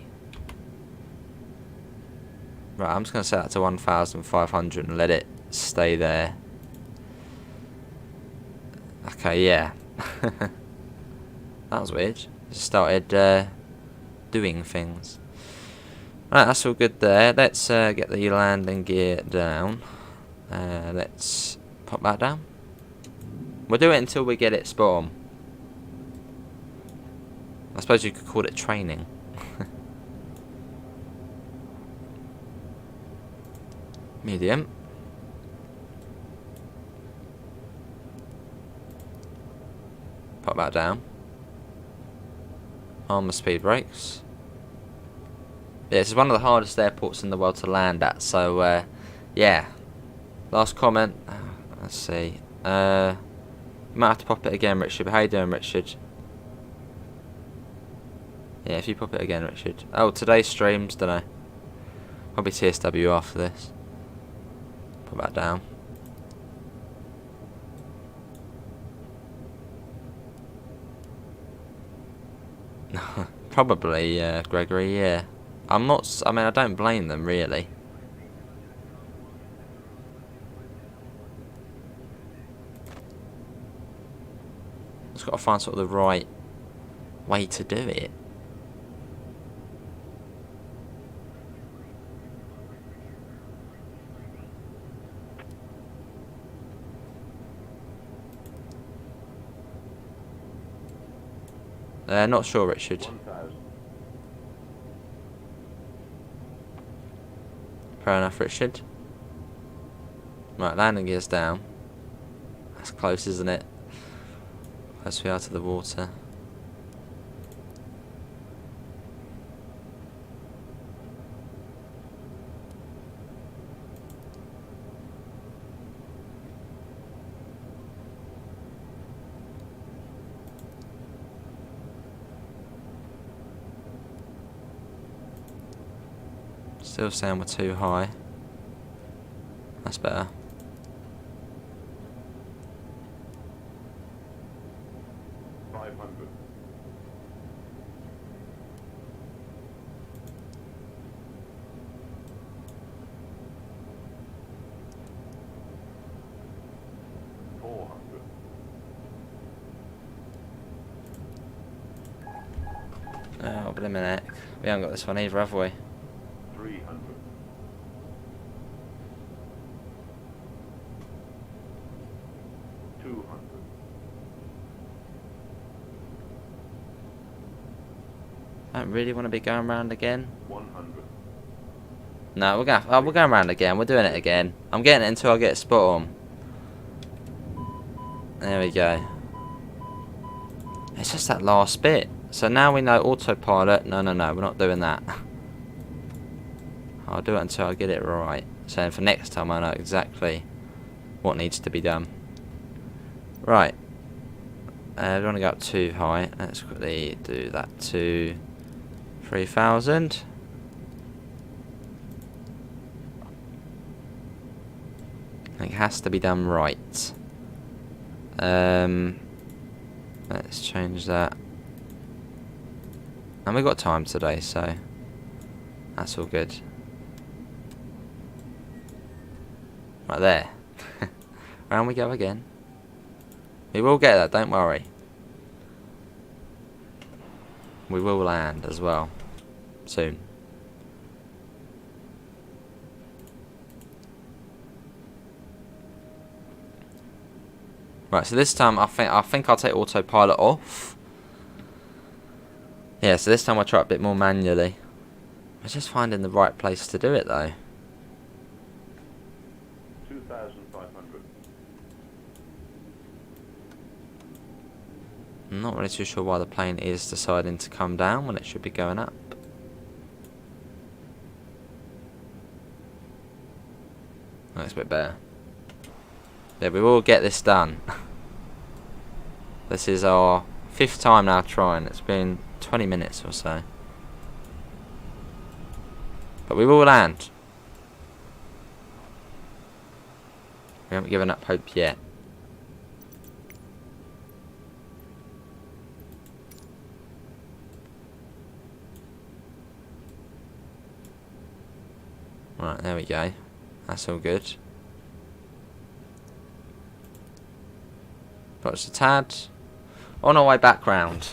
S1: Right, I'm just going to set that to 1,500 and let it stay there. Okay, yeah. That was weird. Just started doing things. Right, that's all good there. Let's get the landing gear down. Let's pop that down. We'll do it until we get it spot on. I suppose you could call it training. Medium. Pop that down. On the speed brakes. Yeah, this is one of the hardest airports in the world to land at, so yeah. Last comment. Let's see. Might have to pop it again, Richard. How you doing, Richard? Yeah, if you pop it again, Richard. Oh, today's streams, don't know. Probably TSW after this. Put that down. Probably, Gregory, yeah. I mean, I don't blame them, really. Just got to find sort of the right way to do it. Not sure, Richard.
S3: 1,000.
S1: Fair enough, Richard. Right, landing gear's down. That's close, isn't it? Close we are to the water. Still saying we're too high. That's better. Oh, blimmin' heck. We haven't got this one either, have we?
S3: 300. 200.
S1: I don't really want to be going round again.
S3: 100.
S1: No, we're going round again. We're doing it again. I'm getting it until I get a spot on. There we go. It's just that last bit. So now we know autopilot. No, we're not doing that. I'll do it until I get it right. So for next time I know exactly what needs to be done. Right. We don't want to go up too high. Let's quickly do that to 3,000. It has to be done right. Let's change that. And we've got time today, so that's all good. Right there. Round we go again. We will get that, don't worry. We will land as well. Soon. Right, so this time I think I'll take autopilot off. Yeah, so this time I'll try it a bit more manually. I'm just finding the right place to do it though.
S3: 2,500.
S1: I'm not really too sure why the plane is deciding to come down when it should be going up. That's a bit better. Yeah, we will get this done. This is our 5th time now trying. It's been 20 minutes or so. But we will land. We haven't given up hope yet. Right, there we go. That's all good. Got us a tad. On our way back round.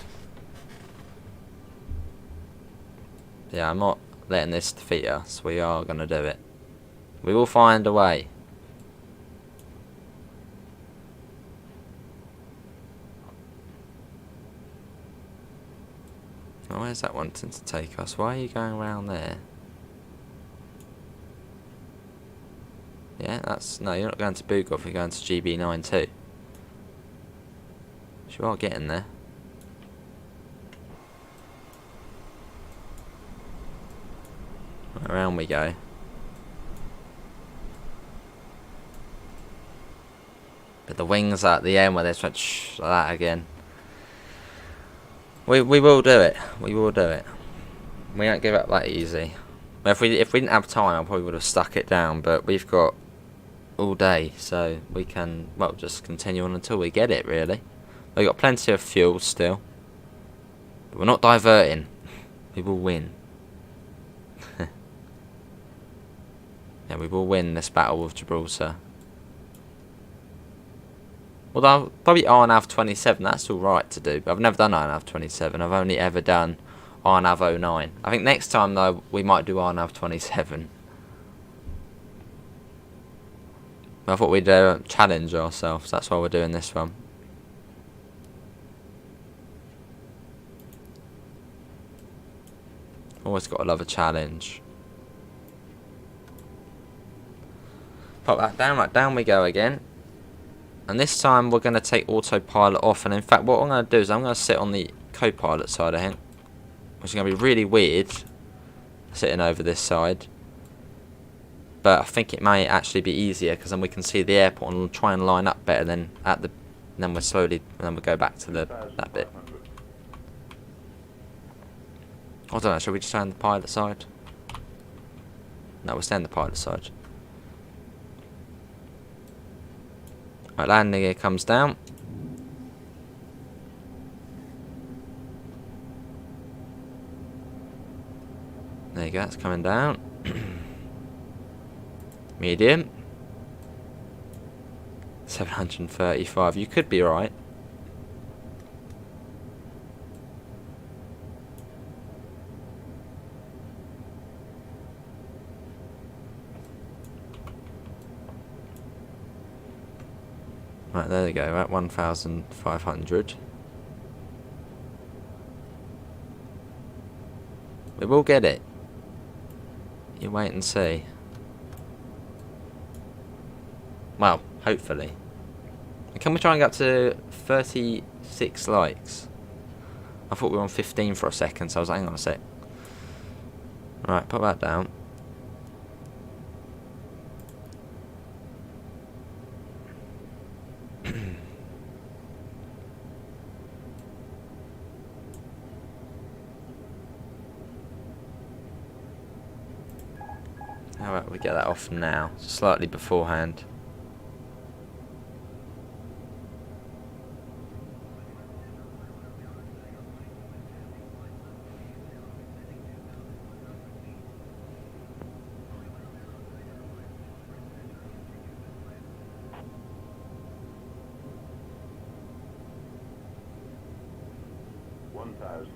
S1: Yeah, I'm not letting this defeat us. We are going to do it. We will find a way. Oh, where's that wanting to take us? Why are you going around there? Yeah, that's... No, you're not going to Bugov, you're going to GB9 too. You are getting there. Right, around we go. But the wings are at the end where they're trying like that again. We will do it. We will do it. We don't give up that easy. If we didn't have time, I probably would have stuck it down. But we've got all day, so we can just continue on until we get it. Really. We've got plenty of fuel still. But we're not diverting. We will win. Yeah, we will win this battle with Gibraltar. Although, probably RNAV 27, that's alright to do. But I've never done RNAV 27. I've only ever done RNAV 09. I think next time, though, we might do RNAV 27. I thought we'd challenge ourselves. That's why we're doing this one. Always got to love a challenge. Pop that down, right, down we go again. And this time we're going to take autopilot off. And in fact, what I'm going to do is I'm going to sit on the co-pilot side, I think. Which is going to be really weird, sitting over this side. But I think it may actually be easier, because then we can see the airport and we'll try and line up better than at the... And then we'll slowly... And then we'll go back to that bit. I don't know, shall we just stay on the pilot side? No, we'll stay on the pilot side. Right, landing gear comes down. There you go, it's coming down. Medium. 735, you could be right. Right, there we go, at 1,500. We will get it. You wait and see. Well, hopefully. Can we try and get up to 36 likes? I thought we were on 15 for a second, so I was like, hang on a sec. Right, put that down. How about we get that off now, slightly beforehand.
S3: $1,000.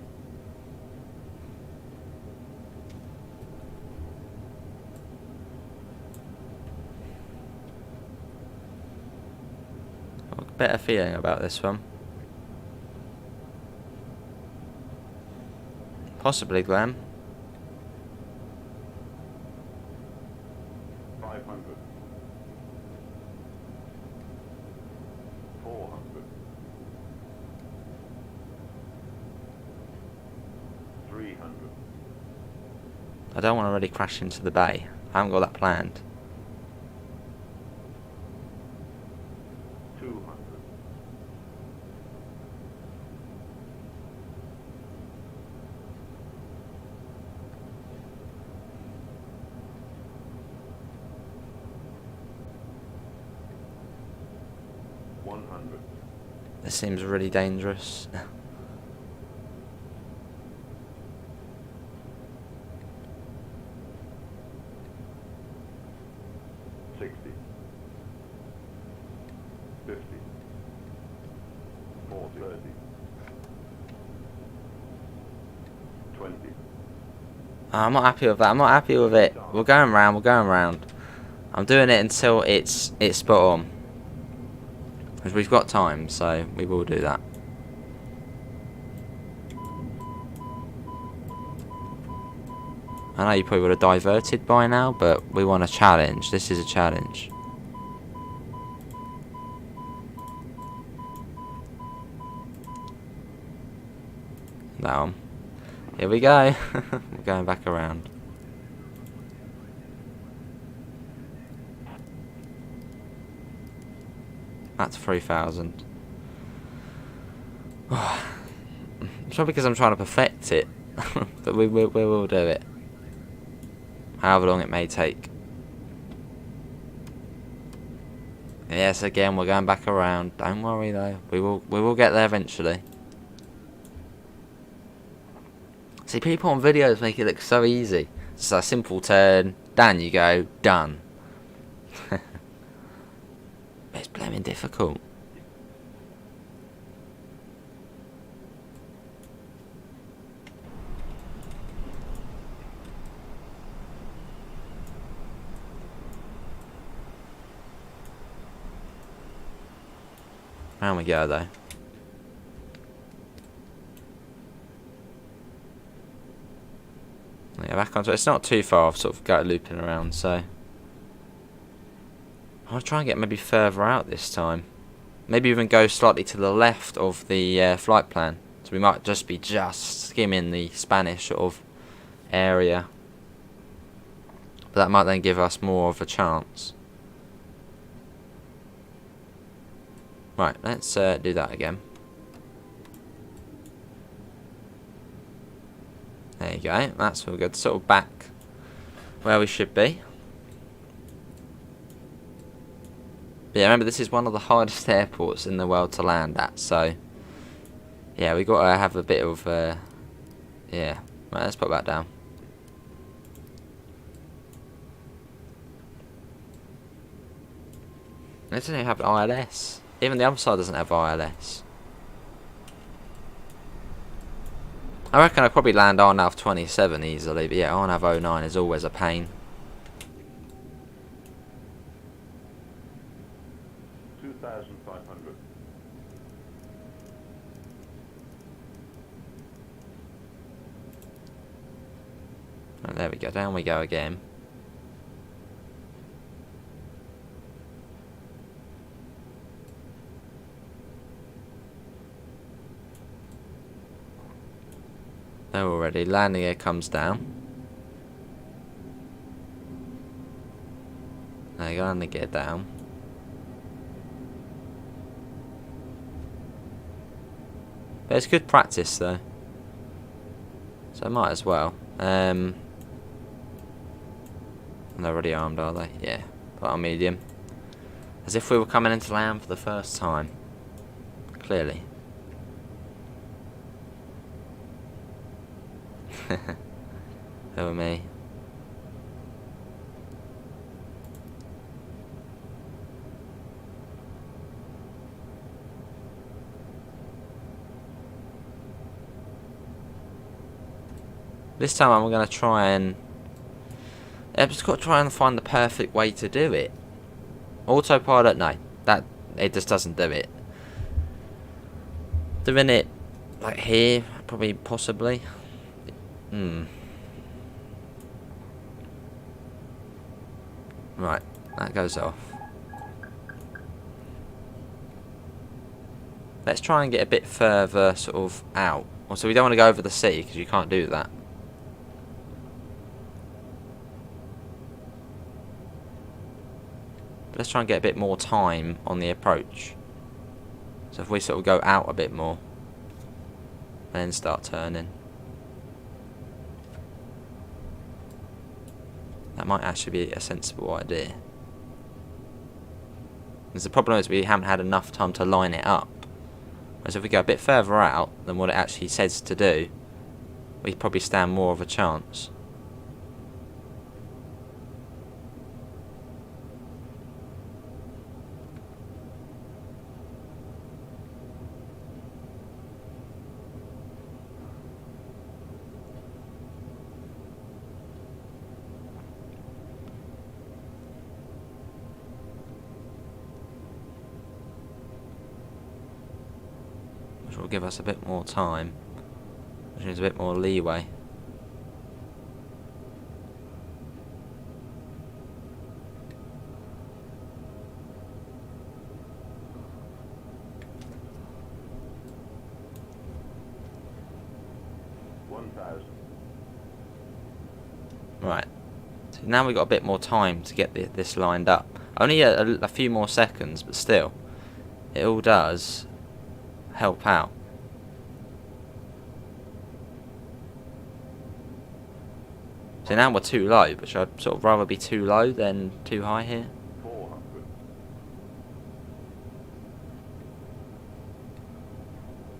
S1: I've got a better feeling about this one. Possibly, Glenn.
S3: 500. 400. 300.
S1: I don't want to really crash into the bay. I haven't got that planned.
S3: 200. 100.
S1: This seems really dangerous.
S3: 60. 50. 40. 30. 20.
S1: I'm not happy with that. I'm not happy with it. We're going round. We're going round. I'm doing it until it's spot on. Because we've got time, so we will do that. I know you probably would have diverted by now, but we want a challenge. This is a challenge. That one. Here we go. We're going back around. That's 3,000. It's probably because I'm trying to perfect it. But we will do it. However long it may take. Yes, again, we're going back around. Don't worry though. We will get there eventually. See, people on videos make it look so easy. It's a simple turn, down you go, done. It's blooming difficult. Round we go though. Yeah, back onto it. It's not too far. I've sort of got looping around, so I'll try and get maybe further out this time. Maybe even go slightly to the left of the flight plan. So we might just be skimming the Spanish sort of area. But that might then give us more of a chance. Right, let's do that again. There you go, that's all good. Sort of back where we should be. But yeah, remember this is one of the hardest airports in the world to land at, so yeah, we got to have a bit of yeah. Right, let's put that down. It doesn't even have ILS. Even the other side doesn't have ILS. I reckon I'd probably land RNAV 27 easily, but yeah, RNAV 09 is always a pain.
S3: 2,500. 1,000.
S1: There we go, down we go again. There already, landing gear comes down. There you go, landing gear down. But it's good practice though. So I might as well. They're already armed, are they? Yeah. Put on medium. As if we were coming into land for the first time. Clearly. Over me. This time I'm going to try and... I've just got to try and find the perfect way to do it. Autopilot, no. It just doesn't do it. Doing it like here, probably, possibly. Right, that goes off. Let's try and get a bit further sort of out. Also, we don't want to go over the sea because you can't do that. But let's try and get a bit more time on the approach. So if we sort of go out a bit more, then start turning. That might actually be a sensible idea. Because the problem is we haven't had enough time to line it up. Whereas if we go a bit further out than what it actually says to do, we probably stand more of a chance. Which will give us a bit more time, which means a bit more leeway. Right, so now we've got a bit more time to get this lined up. Only a few more seconds, but still, it all does help out. So now we're too low, but should I sort of rather be too low than too high here?
S3: 400.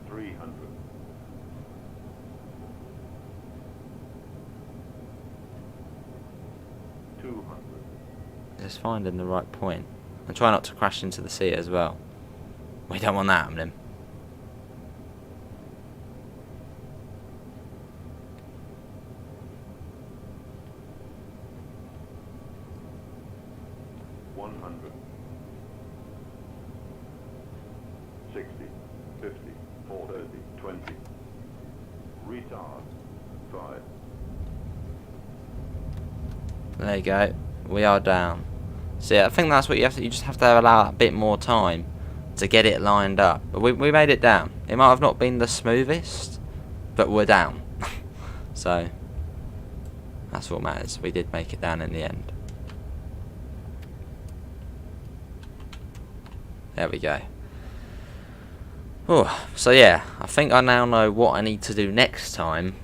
S3: 300. 200.
S1: Just finding the right point. And try not to crash into the sea as well. We don't want that happening.
S3: $100. 60. 50. 40. 20. Retard. 5.
S1: There you go. We are down. So yeah, I think that's what you just have to allow a bit more time to get it lined up. But we made it down. It might have not been the smoothest, but we're down. So that's what matters. We did make it down in the end. There we go. Oh, so yeah, I think I now know what I need to do next time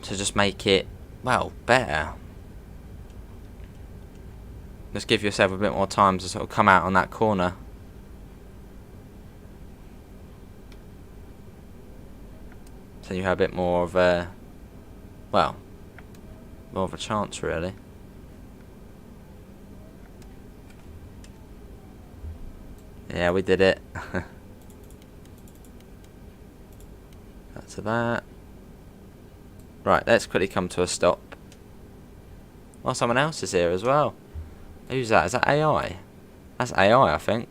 S1: to just make it, well, better. Just give yourself a bit more time to sort of come out on that corner. So you have a bit more of a, well, more of a chance really. Yeah, we did it. That's that. Right, let's quickly come to a stop. Well, someone else is here as well. Who's that? Is that AI? That's AI, I think.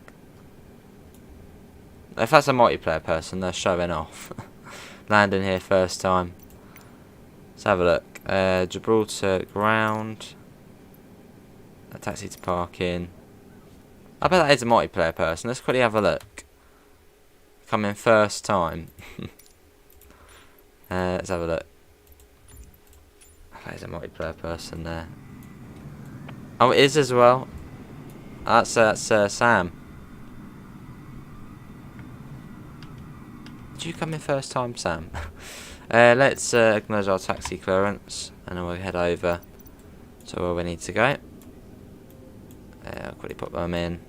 S1: If that's a multiplayer person, they're showing off. Landing here first time. Let's have a look. Gibraltar ground. A taxi to parking. I bet that is a multiplayer person. Let's quickly have a look. Come in first time. Let's have a look. There's a multiplayer person there. Oh, it is as well. That's Sam. Did you come in first time, Sam? Let's acknowledge our taxi clearance, and then we'll head over to where we need to go. I'll quickly put them in.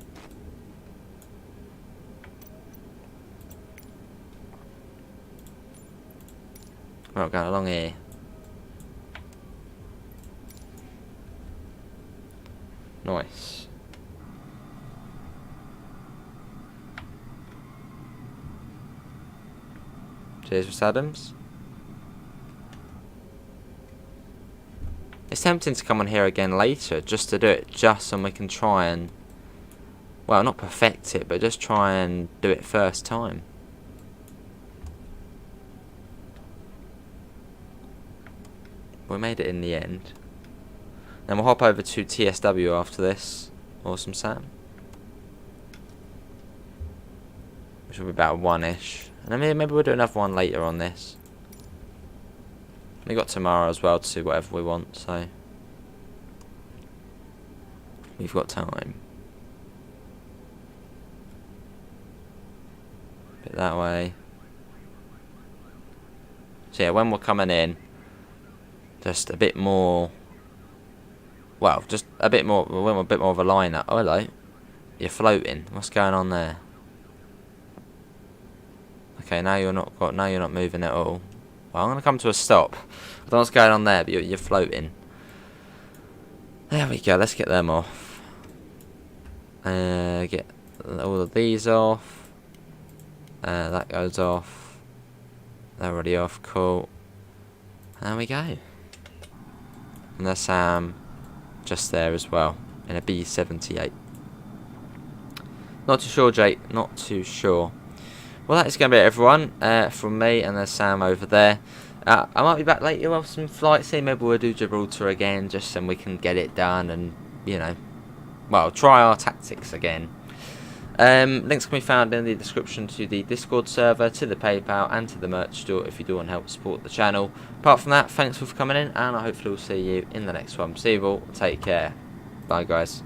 S1: Right, going along here. Nice. Cheers, Miss Adams. It's tempting to come on here again later, just to do it, just so we can try and, well, not perfect it, but just try and do it first time. We made it in the end. Then we'll hop over to TSW after this. Awesome, Sam. Which will be about 1-ish. And then maybe we'll do another one later on this. We got tomorrow as well to do whatever we want, so we've got time. Bit that way. So yeah, when we're coming in, just a bit more. Well, just a bit more. We want a bit more of a line up. Oh, hello. You're floating. What's going on there? Okay, now you're not. Now you're not moving at all. Well, I'm gonna come to a stop. I don't know what's going on there, but you're floating. There we go. Let's get them off. Get all of these off. That goes off. They're already off. Cool. There we go. And there's Sam just there as well in a B78. Not too sure, Jake. Not too sure. Well, that is going to be it, everyone, from me, and there's Sam over there. I might be back later with some flights here. Maybe we'll do Gibraltar again, just so we can get it done and, you know, well, try our tactics again. Links can be found in the description to the Discord server, to the PayPal, and to the merch store if you do want to help support the channel. Apart from that, thanks for coming in, and I hopefully will see you in the next one. See you all. Take care. Bye, guys.